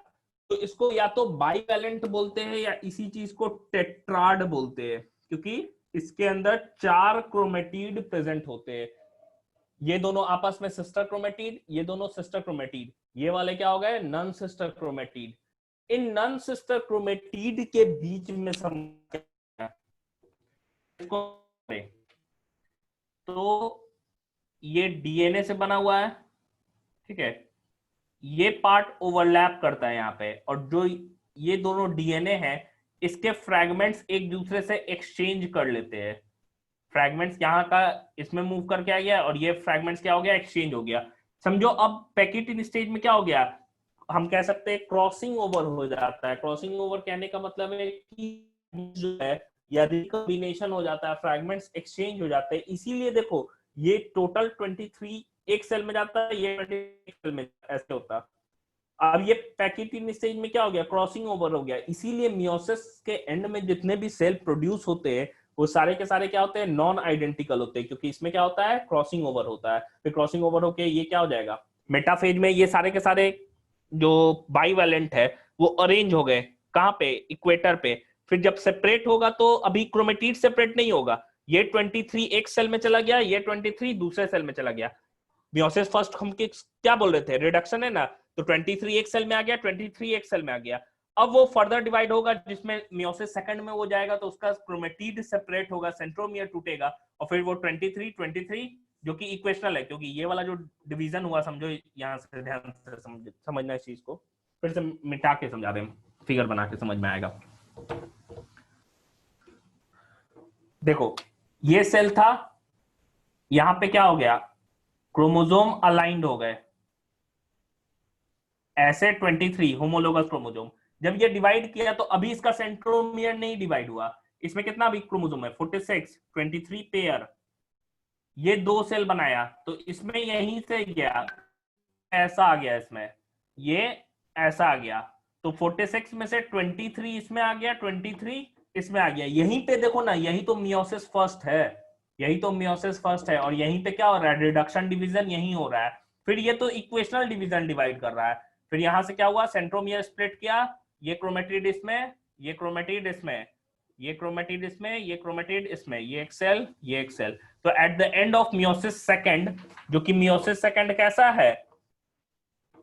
तो इसको या तो बाईवैलेंट बोलते हैं या इसी चीज को टेट्राड बोलते हैं, क्योंकि इसके अंदर 4 क्रोमेटिड प्रेजेंट होते हैं। ये दोनों आपस में सिस्टर क्रोमेटिड, ये दोनों सिस्टर क्रोमेटिड, ये वाले क्या हो गए, non sister chromatid. In non sister chromatid के बीच में तो ये डीएनए से बना हुआ है, ठीक है, ये पार्ट ओवरलैप करता है यहाँ पे, और जो ये दोनों डीएनए हैं इसके फ्रैगमेंट्स एक दूसरे से एक्सचेंज कर लेते हैं। फ्रैगमेंट्स यहाँ का इसमें मूव करके आ गया और ये फ्रैगमेंट्स क्या हो गया, एक्सचेंज हो गया। समझो अब पैकेटिन स्टेज में क्या हो गया, हम कह सकते हैं क्रॉसिंग ओवर हो जाता है। क्रॉसिंग ओवर कहने का मतलब है कि जो है या रिकॉम्बिनेशन हो जाता है, फ्रैगमेंट्स एक्सचेंज हो जाते हैं। इसीलिए देखो ये टोटल 23 एक सेल में जाता है, ये 23 सेल में ऐसे होता है। अब ये पैकेटिन स्टेज में क्या हो गया, क्रॉसिंग ओवर हो गया। इसीलिए मियोसिस के एंड में जितने भी सेल प्रोड्यूस होते हैं वो सारे के सारे क्या होते हैं, नॉन आइडेंटिकल होते हैं, क्योंकि इसमें क्या होता है, क्रॉसिंग ओवर होता है। फिर क्रॉसिंग ओवर होके ये क्या हो जाएगा, मेटाफेज में ये सारे के सारे जो बाईवैलेंट है वो अरेंज हो गए, कहां पे, इक्वेटर पे। फिर जब सेपरेट होगा तो अभी क्रोमेटिड सेपरेट नहीं होगा, ये 23 एक सेल में चला गया, ये 23 दूसरे सेल में चला गया। मियोसिस फर्स्ट हम क्या बोल रहे थे, रिडक्शन है ना, तो 23 एक सेल में आ गया, 23 एक सेल में आ गया। अब वो फर्दर डिवाइड होगा, जिसमें मियोसिस सेकंड में हो जाएगा, तो उसका क्रोमेटिड सेपरेट होगा, सेंट्रोमियर टूटेगा, और फिर वो 23 जो कि इक्वेशनल है, क्योंकि ये वाला जो डिवीजन हुआ, समझो यहाँ से ध्यान से समझना इस चीज को, फिर से मिटा के समझा रहे हैं, फिगर बना के समझ में आएगा। देखो ये सेल था, यहां पे क्या हो गया, क्रोमोसोम अलाइंड हो गए ऐसे 23 होमोलोगस क्रोमोसोम। जब ये डिवाइड किया तो अभी इसका सेंट्रोमियर नहीं डिवाइड हुआ, इसमें कितना अभी क्रोमोसोम है 46, 23 पेयर, ये दो सेल बनाया, तो इसमें यहीं से गया ऐसा आ गया, इसमें ये ऐसा आ गया, तो 46 में से 23 इसमें आ गया, 23 इसमें आ गया। यहीं पे देखो ना, यही तो मियोसिस फर्स्ट है, यही तो मियोसिस फर्स्ट है, और यहीं पे क्या हो रहा है, रिडक्शन डिवीजन यहीं हो रहा है। फिर ये तो इक्वेशनल डिवीजन डिवाइड कर रहा है। फिर यहां से क्या हुआ, सेंट्रोमियर स्प्लिट किया, ये क्रोमेटिड इसमें, ये क्रोमेटिड इसमें, ये क्रोमेटिड इसमें, ये क्रोमेटिड इसमें, ये एक सेल, ये एक सेल। तो at the end of meiosis second, जो कि मियोसिस सेकंड कैसा है,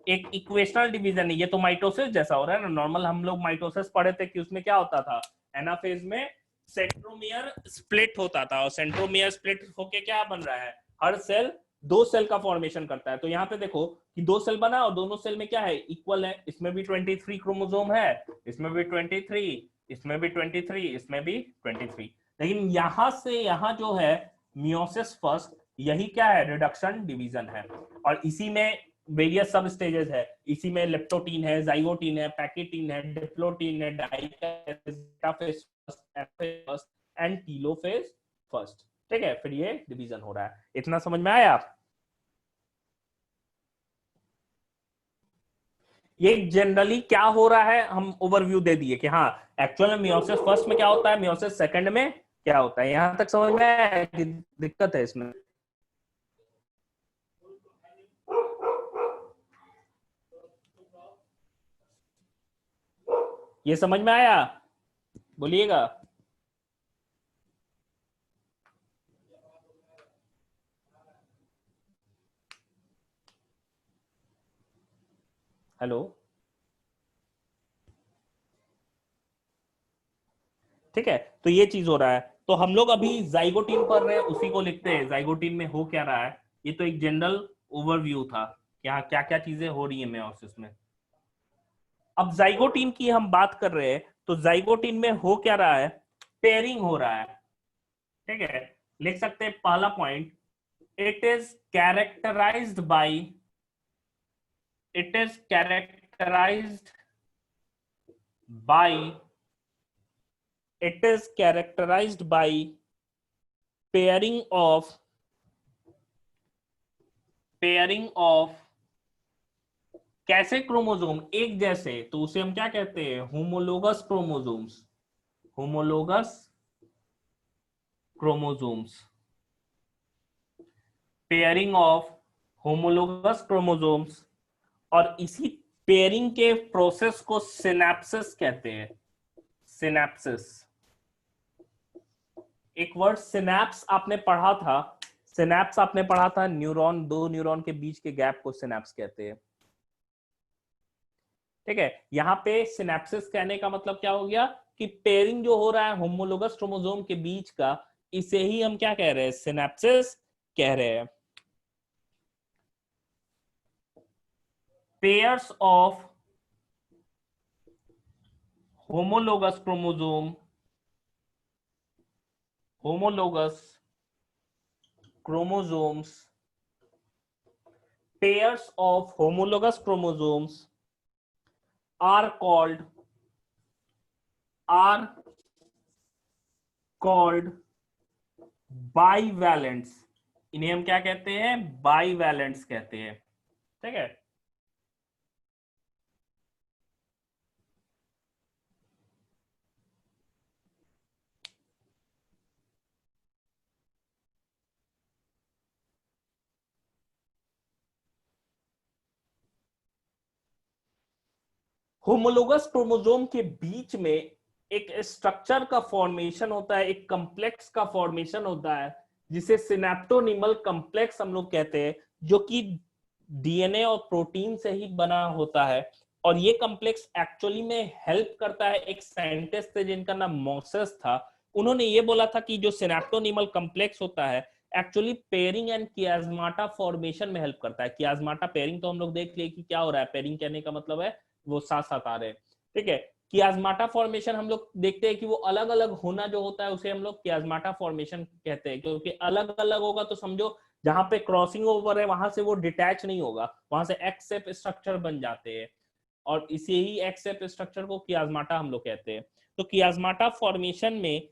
एक इक्वेशनल डिवीजन है, ये तो माइटोसिस जैसा हो रहा है ना। नॉर्मल हम लोग माइटोसिस पढ़े थे कि उसमें क्या होता था, एनाफेज में सेंट्रोमियर स्प्लिट होता था, और सेंट्रोमियर स्प्लिट होके क्या बन रहा है, हर सेल दो सेल का फॉर्मेशन करता है। तो यहाँ पे देखो कि दो सेल बना, और दोनों सेल में क्या है, इक्वल है, इसमें भी 23 क्रोमोसोम है, इसमें भी 23, इसमें भी 23, इसमें भी 23। लेकिन यहां से यहां जो है मियोसिस फर्स्ट, यही क्या है, रिडक्शन डिवीजन है। और इसी में वेरियस सब स्टेजेस है, इसी में लेप्टोटीन है, जाइगोटीन है, पैकेटीन है, डिप्लोटीन है, डाइकाफेज फर्स्ट एंड टीलोफेज फर्स्ट। ठीक है, फिर ये डिवीजन हो रहा है। इतना समझ में आया? ये जनरली क्या हो रहा है हम ओवरव्यू दे दिए कि हाँ एक्चुअल में मियोसिस फर्स्ट में क्या होता है, मियोसिस सेकंड में क्या होता है। यहां तक समझ में आया कि दिक्कत है इसमें? ये समझ में आया? बोलिएगा। हेलो, ठीक है, तो ये चीज हो रहा है। तो हम लोग अभी जाइगोटीन पढ़ रहे हैं, उसी को लिखते हैं, जाइगोटीन में हो क्या रहा है। ये तो एक जनरल ओवरव्यू था कि हाँ क्या क्या चीजें हो रही है मेयोसिस में। अब जाइगोटीन की हम बात कर रहे हैं, तो जाइगोटीन में हो क्या रहा है, पेयरिंग हो रहा है। ठीक है, लिख सकते हैं पहला point, it is characterized by, it is characterized by, it is characterized by pairing of कैसे क्रोमोसोम एक जैसे, तो उसे हम क्या कहते हैं, homologous chromosomes, homologous chromosomes, pairing of homologous chromosomes. और इसी पेयरिंग के प्रोसेस को सिनेप्सिस कहते हैं, सिनेप्सिस। एक वर्ड सिनेप्स आपने पढ़ा था, सिनेप्स आपने पढ़ा था, न्यूरॉन, दो न्यूरॉन के बीच के गैप को सिनेप्स कहते हैं। ठीक है, यहां पे सिनेप्सिस कहने का मतलब क्या हो गया कि पेयरिंग जो हो रहा है होमोलोगस क्रोमोसोम के बीच का, इसे ही हम क्या कह रहे हैं, सिनेप्सिस कह रहे हैं। Pairs of homologous chromosome, homologous chromosomes, pairs of homologous chromosomes are called bivalents। इन्हें हम क्या कहते हैं, बाईवैलेंट्स कहते हैं। ठीक है, होमोलोगस क्रोमोसोम के बीच में एक स्ट्रक्चर का फॉर्मेशन होता है, एक कॉम्प्लेक्स का फॉर्मेशन होता है जिसे सिनेप्टोनिमल कॉम्प्लेक्स हम लोग कहते हैं, जो कि डीएनए और प्रोटीन से ही बना होता है। और ये कॉम्प्लेक्स एक्चुअली में हेल्प करता है। एक साइंटिस्ट थे जिनका नाम मोसेस था, उन्होंने ये बोला था कि जो सिनेप्टोनिमल कॉम्प्लेक्स होता है एक्चुअली पेयरिंग एंड कियास्माटा फॉर्मेशन में हेल्प करता है। कियास्माटा पेयरिंग तो हम लोग देख लिए कि क्या हो रहा है, पेयरिंग कहने का मतलब है वो साथ साथ आ रहे हैं, ठीक है। कियास्माटा फॉर्मेशन हम लोग देखते हैं कि वो अलग अलग होना जो होता है उसे हम लोग कियास्माटा फॉर्मेशन कहते हैं, क्योंकि अलग अलग होगा तो समझो जहां पे क्रॉसिंग ओवर है वहां से वो डिटैच नहीं होगा, वहां से एक्स शेप स्ट्रक्चर बन जाते हैं, और इसी ही एक्स शेप स्ट्रक्चर को कियास्माटा हम लोग कहते हैं। तो कियास्माटा फॉर्मेशन में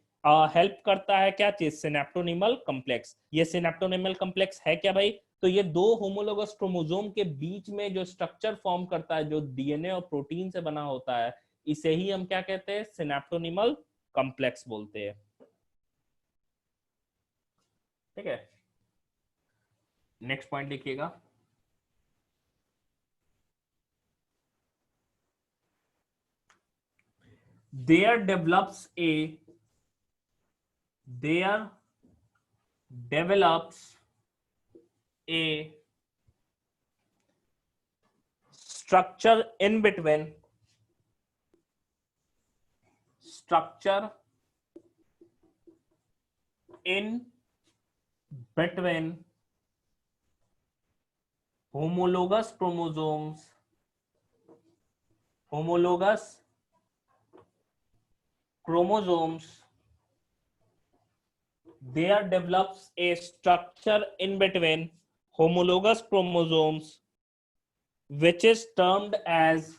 हेल्प करता है क्या चीज, सिनेप्टोनिमल कॉम्प्लेक्स। ये सिनेप्टोनिमल कॉम्प्लेक्स है क्या भाई, तो ये दो होमोलोगस क्रोमोसोम के बीच में जो स्ट्रक्चर फॉर्म करता है, जो डीएनए और प्रोटीन से बना होता है, इसे ही हम क्या कहते हैं, सिनेप्टोनिमल कॉम्प्लेक्स बोलते हैं, ठीक है। नेक्स्ट पॉइंट लिखिएगा, there develops a structure in between homologous chromosomes. There develops a structure in between homologous chromosomes which is termed as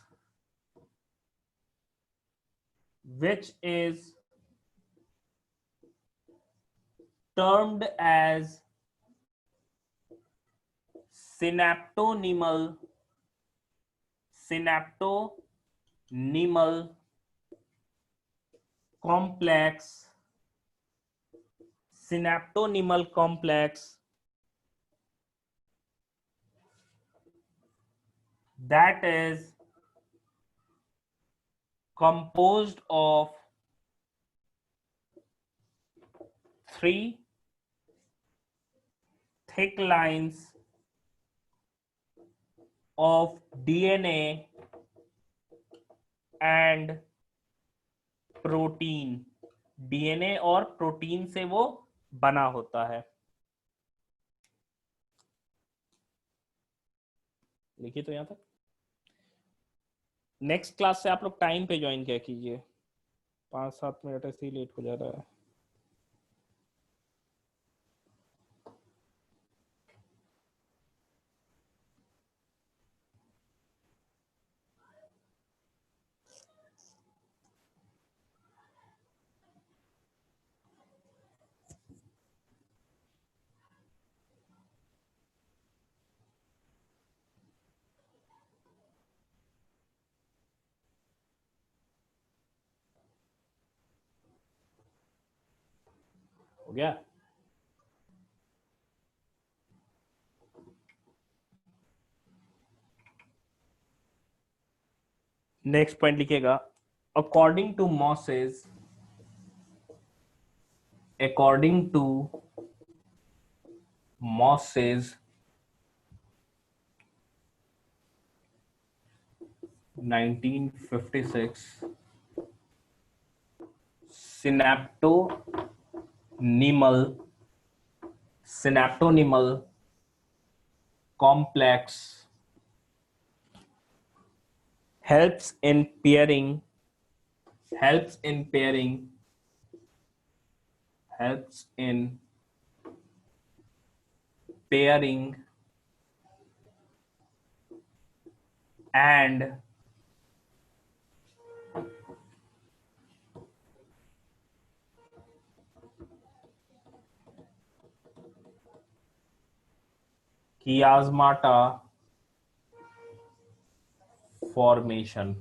synaptonimal complex. Synaptonimal complex that is composed of 3 thick lines of DNA and protein. DNA और protein से वो बना होता है। लिखिए तो यहां तक। नेक्स्ट क्लास से आप लोग टाइम पे ज्वाइन क्या कीजिए, 5-7 मिनट ऐसे ही लेट हो जा रहा है। हो गया? नेक्स्ट पॉइंट लिखिएगा, according to Moses 1956 synaptonimal complex helps in pairing and chiasmata formation।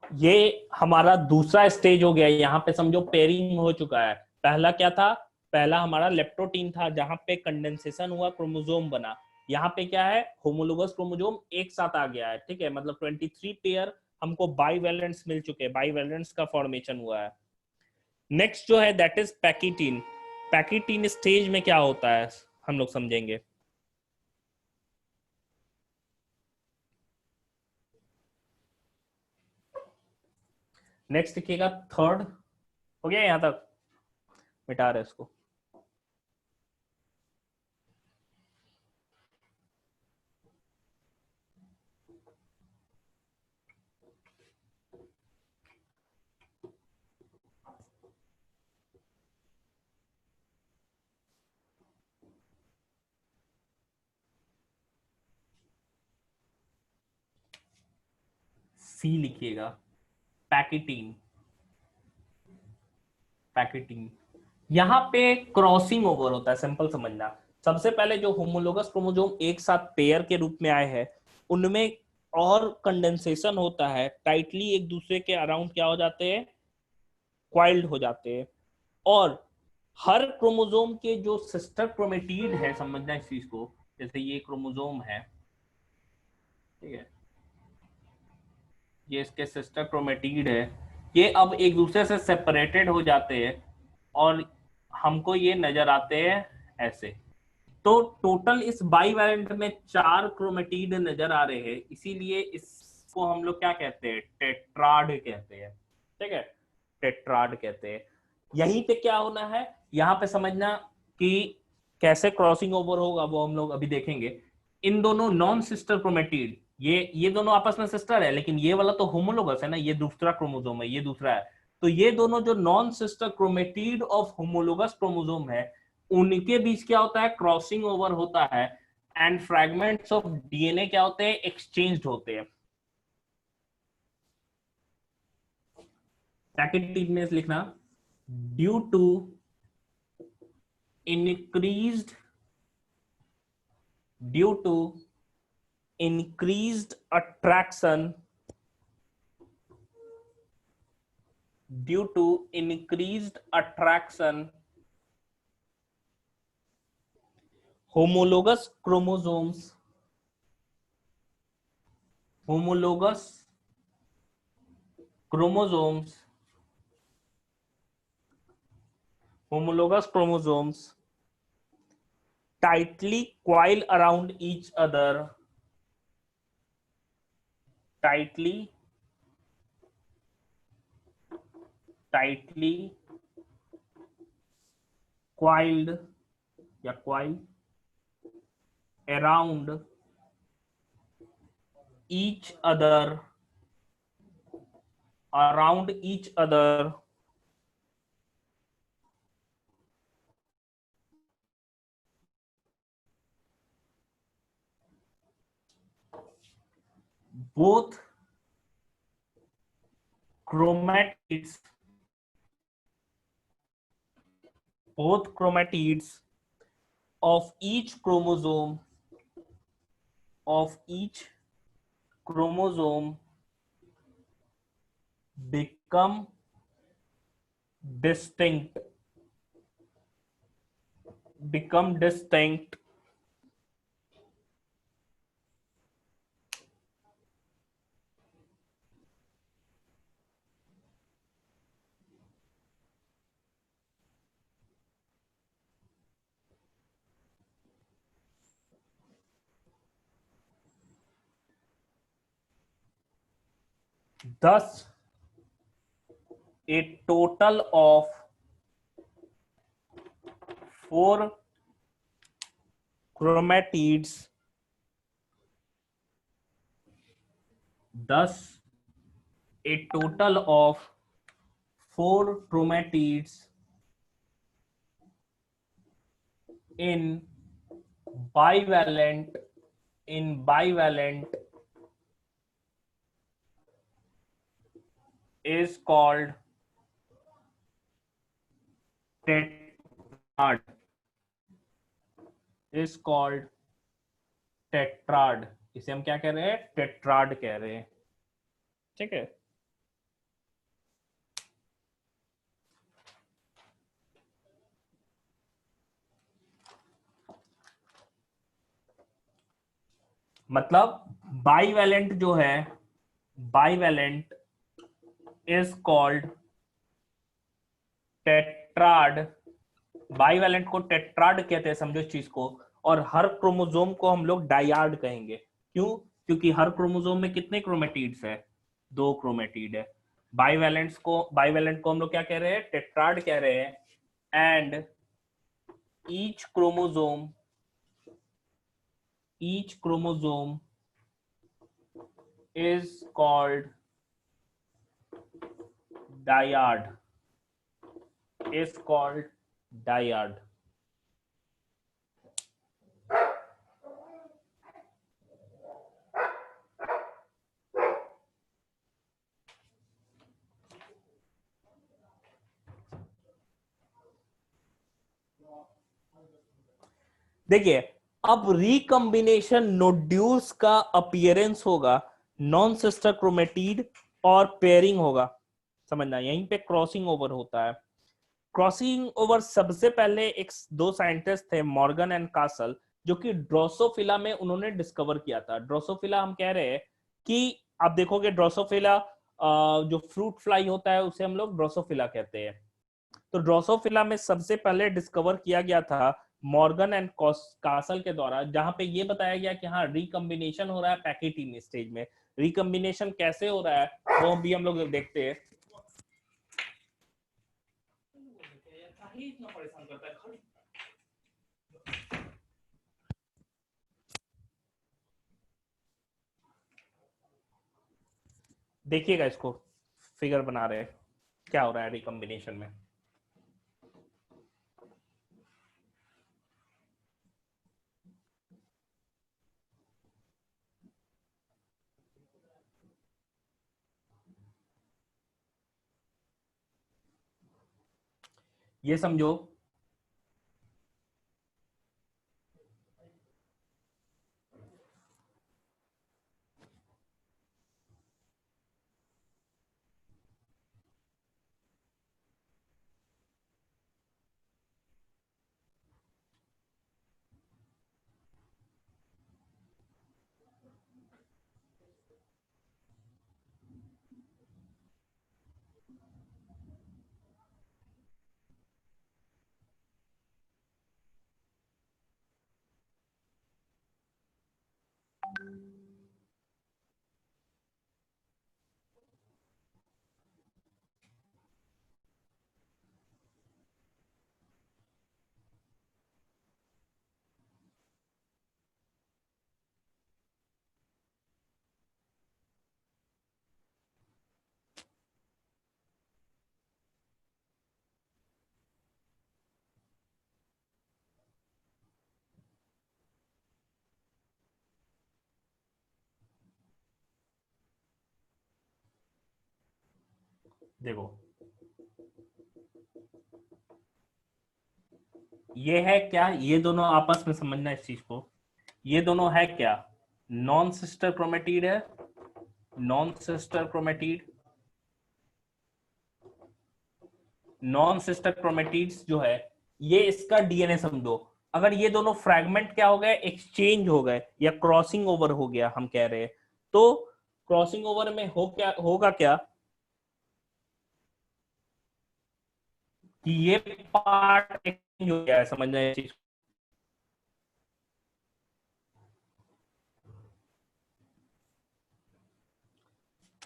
ये हमारा दूसरा स्टेज हो गया। यहाँ पे समझो पेयरिंग हो चुका है। पहला क्या था, पहला हमारा लेप्टोटीन था जहां पे कंडेंसेशन हुआ, क्रोमोसोम बना। यहाँ पे क्या है, होमोलोगस क्रोमोसोम एक साथ आ गया है, ठीक है, मतलब 23 पेयर हमको बाइवेलेंट्स मिल चुके हैं, बाइवेलेंट्स का फॉर्मेशन हुआ है। नेक्स्ट जो है दैट इज पैकिटीन। पैकिटीन स्टेज में क्या होता है हम लोग समझेंगे। नेक्स्ट लिखिएगा थर्ड। हो गया यहां तक, मिटा रहे इसको। सी लिखिएगा, पैकिटीन। पैकिटीन यहाँ पे क्रॉसिंग ओवर होता है, सिंपल समझना। सबसे पहले जो होमोलोगस क्रोमोसोम एक साथ पेयर के रूप में आए हैं उनमें और कंडेंसेशन होता है, टाइटली एक दूसरे के अराउंड क्या हो जाते हैं, क्वाइल्ड हो जाते हैं। और हर क्रोमोसोम के जो सिस्टर क्रोमेटिड है, समझना इस चीज को, जैसे ये क्रोमोसोम है, ठीक है, ये इसके सिस्टर क्रोमेटिड है, ये अब एक दूसरे से सेपरेटेड हो जाते हैं और हमको ये नजर आते हैं ऐसे। तो टोटल इस बाइवेलेंट में 4 क्रोमेटिड नजर आ रहे हैं, इसीलिए इसको हम लोग क्या कहते हैं, टेट्राड कहते हैं, ठीक है, टेट्राड कहते हैं। यहीं पे क्या होना है, यहाँ पे समझना कि कैसे क्रॉसिंग ओवर होगा वो हम लोग अभी देखेंगे। इन दोनों नॉन सिस्टर क्रोमेटिड, ये दोनों आपस में सिस्टर है, लेकिन ये वाला तो होमोलोगस है ना, ये दूसरा क्रोमोसोम है, ये दूसरा है। तो ये दोनों जो non sister chromatid of homologous chromosome है, उनके बीच क्या होता है, क्रॉसिंग ओवर होता है, एंड फ्रैगमेंट्स ऑफ डीएनए क्या होते हैं, एक्सचेंज होते हैं। पैकेट में लिखना, due to increased due to increased attraction homologous chromosomes tightly coil around each other, tightly coiled या coil around each other, both chromatids of each chromosome become distinct thus a total of 4 chromatids in bivalent is called tetrad, इसे हम क्या कह रहे हैं, tetrad कह रहे हैं, ठीक है। मतलब बाईवैलेंट जो है, bivalent is called tetrad. Bivalent को टेट्राड कहते हैं, समझो इस चीज को। और हर क्रोमोसोम को हम लोग डायाड कहेंगे। क्यों? क्योंकि हर क्रोमोसोम में कितने क्रोमेटिड्स है? 2 क्रोमेटिड है। बाईवैलेंट को हम लोग क्या कह रहे हैं? टेट्राड कह रहे हैं। And each chromosome is called dyad, is called dyad। देखिए, अब रिकम्बिनेशन नोड्यूल्स का अपीयरेंस होगा, नॉन सिस्टर क्रोमेटिड और पेयरिंग होगा। समझना, यहीं पे क्रॉसिंग ओवर होता है। क्रॉसिंग ओवर सबसे पहले एक 2 साइंटिस्ट थे, मॉर्गन एंड कासल, जो कि ड्रोसोफिला में उन्होंने डिस्कवर किया था। ड्रोसोफिला हम कह रहे हैं कि आप देखोगे ड्रोसोफिला जो फ्रूट फ्लाई होता है उसे हम लोग ड्रोसोफिला कहते हैं। तो ड्रोसोफिला में सबसे पहले डिस्कवर किया गया था मॉर्गन एंड कासल के द्वारा, जहां पे ये बताया गया कि हाँ रिकम्बिनेशन हो रहा है पैकेटिन स्टेज में। रिकम्बिनेशन कैसे हो रहा है वो भी हम लोग देखते हैं। देखिएगा, इसको फिगर बना रहे हैं क्या हो रहा है रिकम्बिनेशन में। ये समझो, देखो ये है क्या, ये दोनों आपस में समझना इस चीज को। ये दोनों है क्या? नॉन सिस्टर क्रोमेटिड है, non sister chromatid. Non sister chromatids जो है ये इसका डीएनए समझो। अगर ये दोनों फ्रैगमेंट क्या हो गए, एक्सचेंज हो गए या क्रॉसिंग ओवर हो गया हम कह रहे हैं, तो क्रॉसिंग ओवर में होगा क्या कि ये पार्ट एक्सचेंज हो गया है। समझना ये चीज।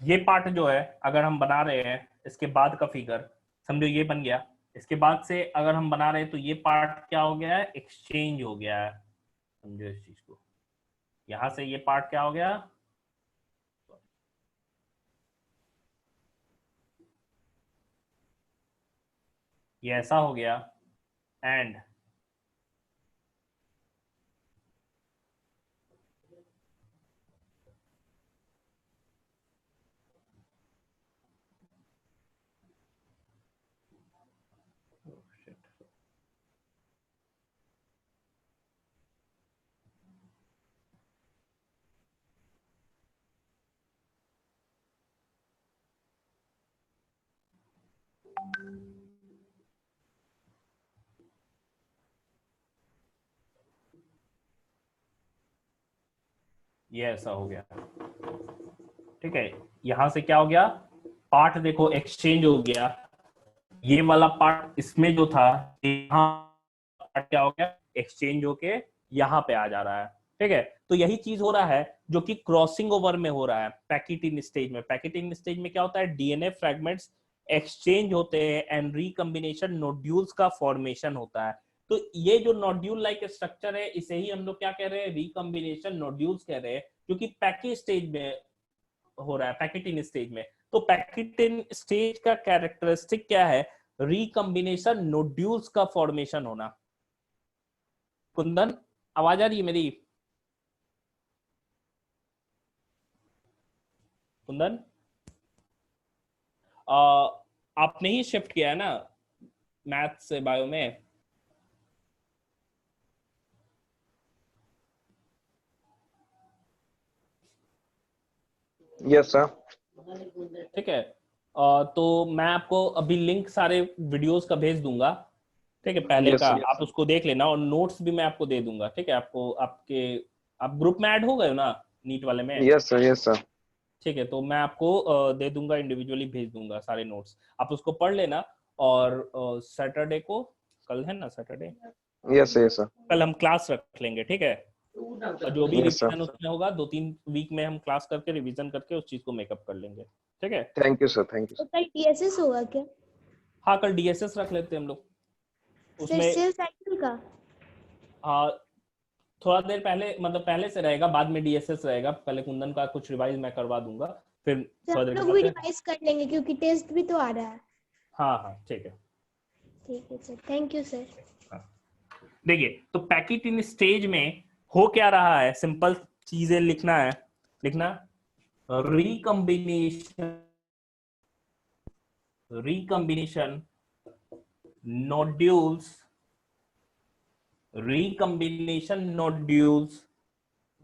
ये पार्ट जो है अगर हम बना रहे हैं इसके बाद का फिगर, समझो ये बन गया। इसके बाद से अगर हम बना रहे हैं तो ये पार्ट क्या हो गया है? एक्सचेंज हो गया है। समझो इस चीज को। यहां से ये पार्ट क्या हो गया? ये ऐसा हो गया। एंड ये ऐसा हो गया, ठीक है। यहां से क्या हो गया, पार्ट देखो एक्सचेंज हो गया, ये वाला पार्ट इसमें जो था यहाँ पार्ट क्या हो गया, एक्सचेंज होके यहाँ पे आ जा रहा है, ठीक है। तो यही चीज हो रहा है जो कि क्रॉसिंग ओवर में हो रहा है पैकेटिंग स्टेज में। पैकेटिंग स्टेज में क्या होता है, डीएनए फ्रैगमेंट्स एक्सचेंज होते हैं एंड रिकम्बिनेशन नोड्यूल्स का फॉर्मेशन होता है। तो ये जो नोड्यूल लाइक स्ट्रक्चर है, इसे ही हम लोग क्या कह रहे हैं, रिकम्बिनेशन नोड्यूल्स कह रहे हैं, जो कि पैकेज स्टेज में हो रहा है, पैकेटिंग स्टेज में। तो पैकेटिंग स्टेज का कैरेक्टरिस्टिक क्या है, रिकम्बिनेशन नोड्यूल्स का फॉर्मेशन होना। कुंदन आवाज आ रही है मेरी? कुंदन आपने ही शिफ्ट किया है ना मैथ से बायो में? Yes sir. ठीक है, तो मैं आपको अभी लिंक सारे वीडियोस का भेज दूंगा, ठीक है, पहले Yes, का sir. आप उसको देख लेना, और नोट्स भी मैं आपको दे दूंगा, ठीक है। आपको आप ग्रुप में ऐड हो गए हो ना नीट वाले में? Yes sir, yes sir. ठीक है, तो मैं आपको दे दूंगा, इंडिविजुअली भेज दूंगा सारे नोट्स, आप उसको पढ़ लेना। और सैटरडे को, कल है ना Saturday? Yes sir, yes sir. कल हम क्लास रख लेंगे, ठीक है। और जो भी Yes, sir. रिवीजन उसमें होगा 2-3 वीक में हम क्लास करके रिवीजन करके उस चीज को मेकअप कर लेंगे, ठीक है। Thank you sir, thank you तो कल डीएसएस होगा क्या? हाँ, कल डीएसएस रख लेते हैं हम लोग फिर उसमें। सेल साइकिल का? हाँ, थोड़ा देर पहले, मतलब पहले से रहेगा, बाद में डीएसएस रहेगा। पहले कुंदन का कुछ रिवाइज मैं करवा दूंगा, फिर हम फर्दर लोग भी रिवाइज कर लेंगे क्योंकि टेस्ट भी तो आ रहा है। हाँ हाँ ठीक है। ठीक है सर, थैंक यू सर। देखिए, तो पैकेट इन स्टेज में हो क्या रहा है, सिंपल चीजें लिखना है, लिखना recombination nodules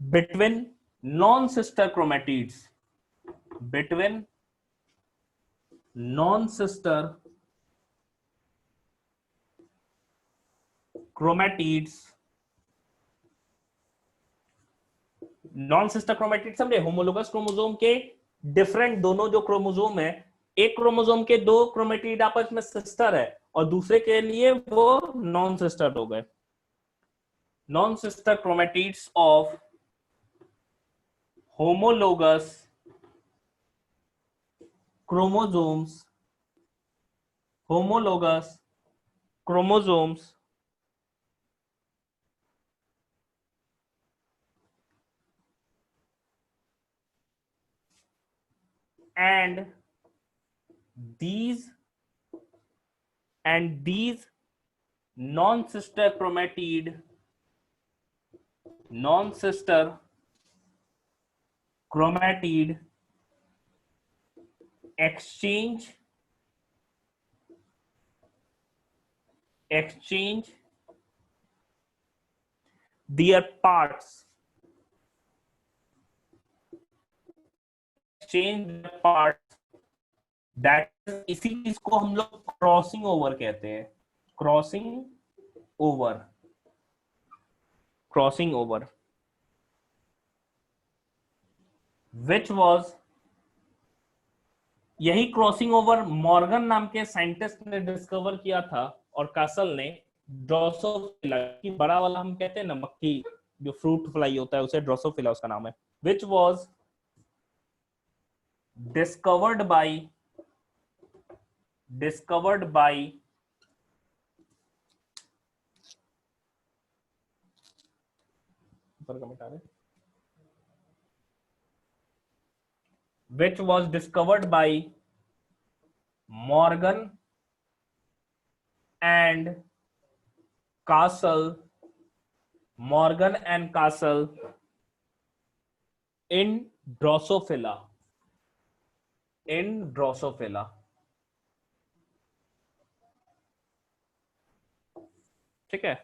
between non-sister chromatids, non sister chromatid समझे, होमोलोगस क्रोमोसोम के डिफरेंट दोनों जो क्रोमोसोम है, एक क्रोमोसोम के 2 क्रोमेटिड आपस में सिस्टर है और दूसरे के लिए वो नॉन सिस्टर हो गए। Non sister chromatids of homologous chromosomes and these non-sister chromatid exchange their parts, that इसी चीज को हम लोग क्रॉसिंग ओवर कहते हैं, क्रॉसिंग ओवर which was, यही क्रॉसिंग ओवर मॉर्गन नाम के साइंटिस्ट ने डिस्कवर किया था, और कासल ने ड्रोसोफिला, की बड़ा वाला हम कहते हैं ना मक्खी, जो फ्रूट फ्लाई होता है उसे ड्रोसोफिला उसका नाम है, which was discovered by Morgan and Castle in Drosophila. ठीक है।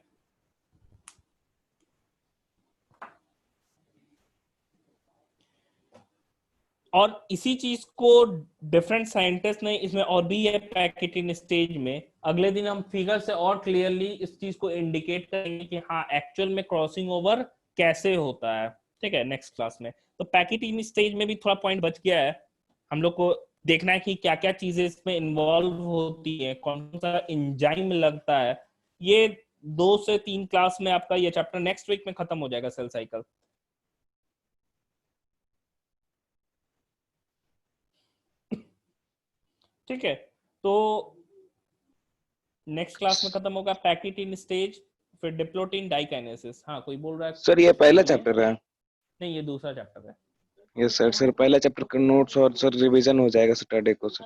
और इसी चीज को डिफरेंट साइंटिस्ट ने इसमें और भी है पैकेटिंग स्टेज में। अगले दिन हम फिगर से और क्लियरली इस चीज को इंडिकेट करेंगे कि हाँ एक्चुअल में क्रॉसिंग ओवर कैसे होता है, ठीक है, नेक्स्ट क्लास में। तो पैकेटिंग स्टेज में भी थोड़ा पॉइंट बच गया है। हम लोग को देखना है कि क्या क्या चीजें इसमें इन्वॉल्व होती है, कौन सा एंजाइम लगता है। ये 2 से 3 क्लास में आपका ये चैप्टर नेक्स्ट वीक में खत्म हो जाएगा, सेल साइकिल। ठीक है, तो नेक्स्ट क्लास में खत्म होगा पैकेटिन स्टेज, फिर डिप्लोटिन डाइकाइनेसिस। हाँ, कोई बोल रहा है सर ये पहला चैप्टर है। नहीं, ये दूसरा चैप्टर है। Yes sir. सर पहला चैप्टर का नोट्स और सर रिवीजन हो जाएगा सैटरडे को सर।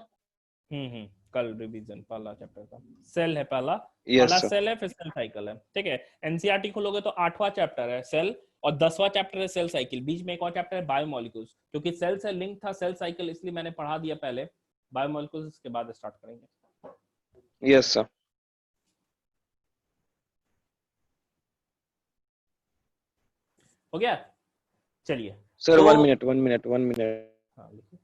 कल रिवीजन पहला चैप्टर का। सेल है पहला, यस पहला सर। सेल है, फिर सेल साइकिल है। ठीक है, एनसीईआरटी खोलोगे तो 8वां चैप्टर है सेल, और 10वां चैप्टर है सेल साइकिल। बीच में एक और चैप्टर है बायोमोलिक्यूल्स, क्योंकि सेल से लिंक था सेल साइकिल, इसलिए मैंने पढ़ा दिया पहले बायोमोलिक्यूल्स, के बाद स्टार्ट करेंगे। Yes sir. हो गया, चलिए सर तो 1 मिनट 1 मिनट 1 मिनट। हाँ लिखिए।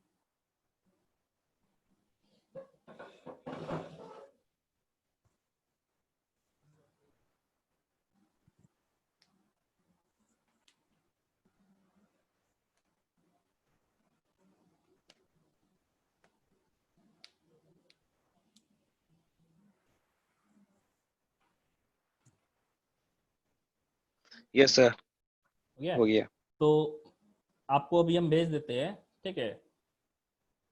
Yes sir. हो गया, हो गया। तो आपको अभी हम भेज देते हैं। ठीक है,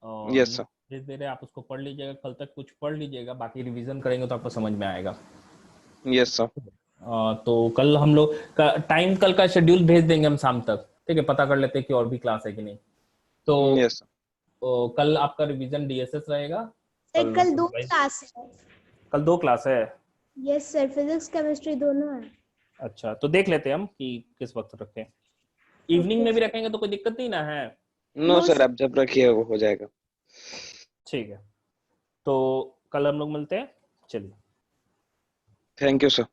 और यस सर। भेज दे रहे हैं, आप उसको पढ़ लीजिएगा, कल तक कुछ पढ़ लीजिएगा, बाकी रिवीजन करेंगे तो आपको समझ में आएगा। Yes sir. तो कल हम लोग का टाइम, कल का शेड्यूल भेज देंगे हम शाम तक। ठीक है, पता कर लेते हैं कि और भी क्लास है कि नहीं। तो यस सर। कल आपका रिवीजन डीएसएस रहेगा। सर कल 2 क्लास है। कल 2 क्लास है। यस सर, फिजिक्स केमिस्ट्री दोनों है। अच्छा, तो देख लेते हैं हम कि किस वक्त रखें। इवनिंग में भी रखेंगे तो कोई दिक्कत नहीं ना है। नो सर, आप जब रखिए वो हो जाएगा। ठीक है, तो कल हम लोग मिलते हैं। चलिए, थैंक यू सर।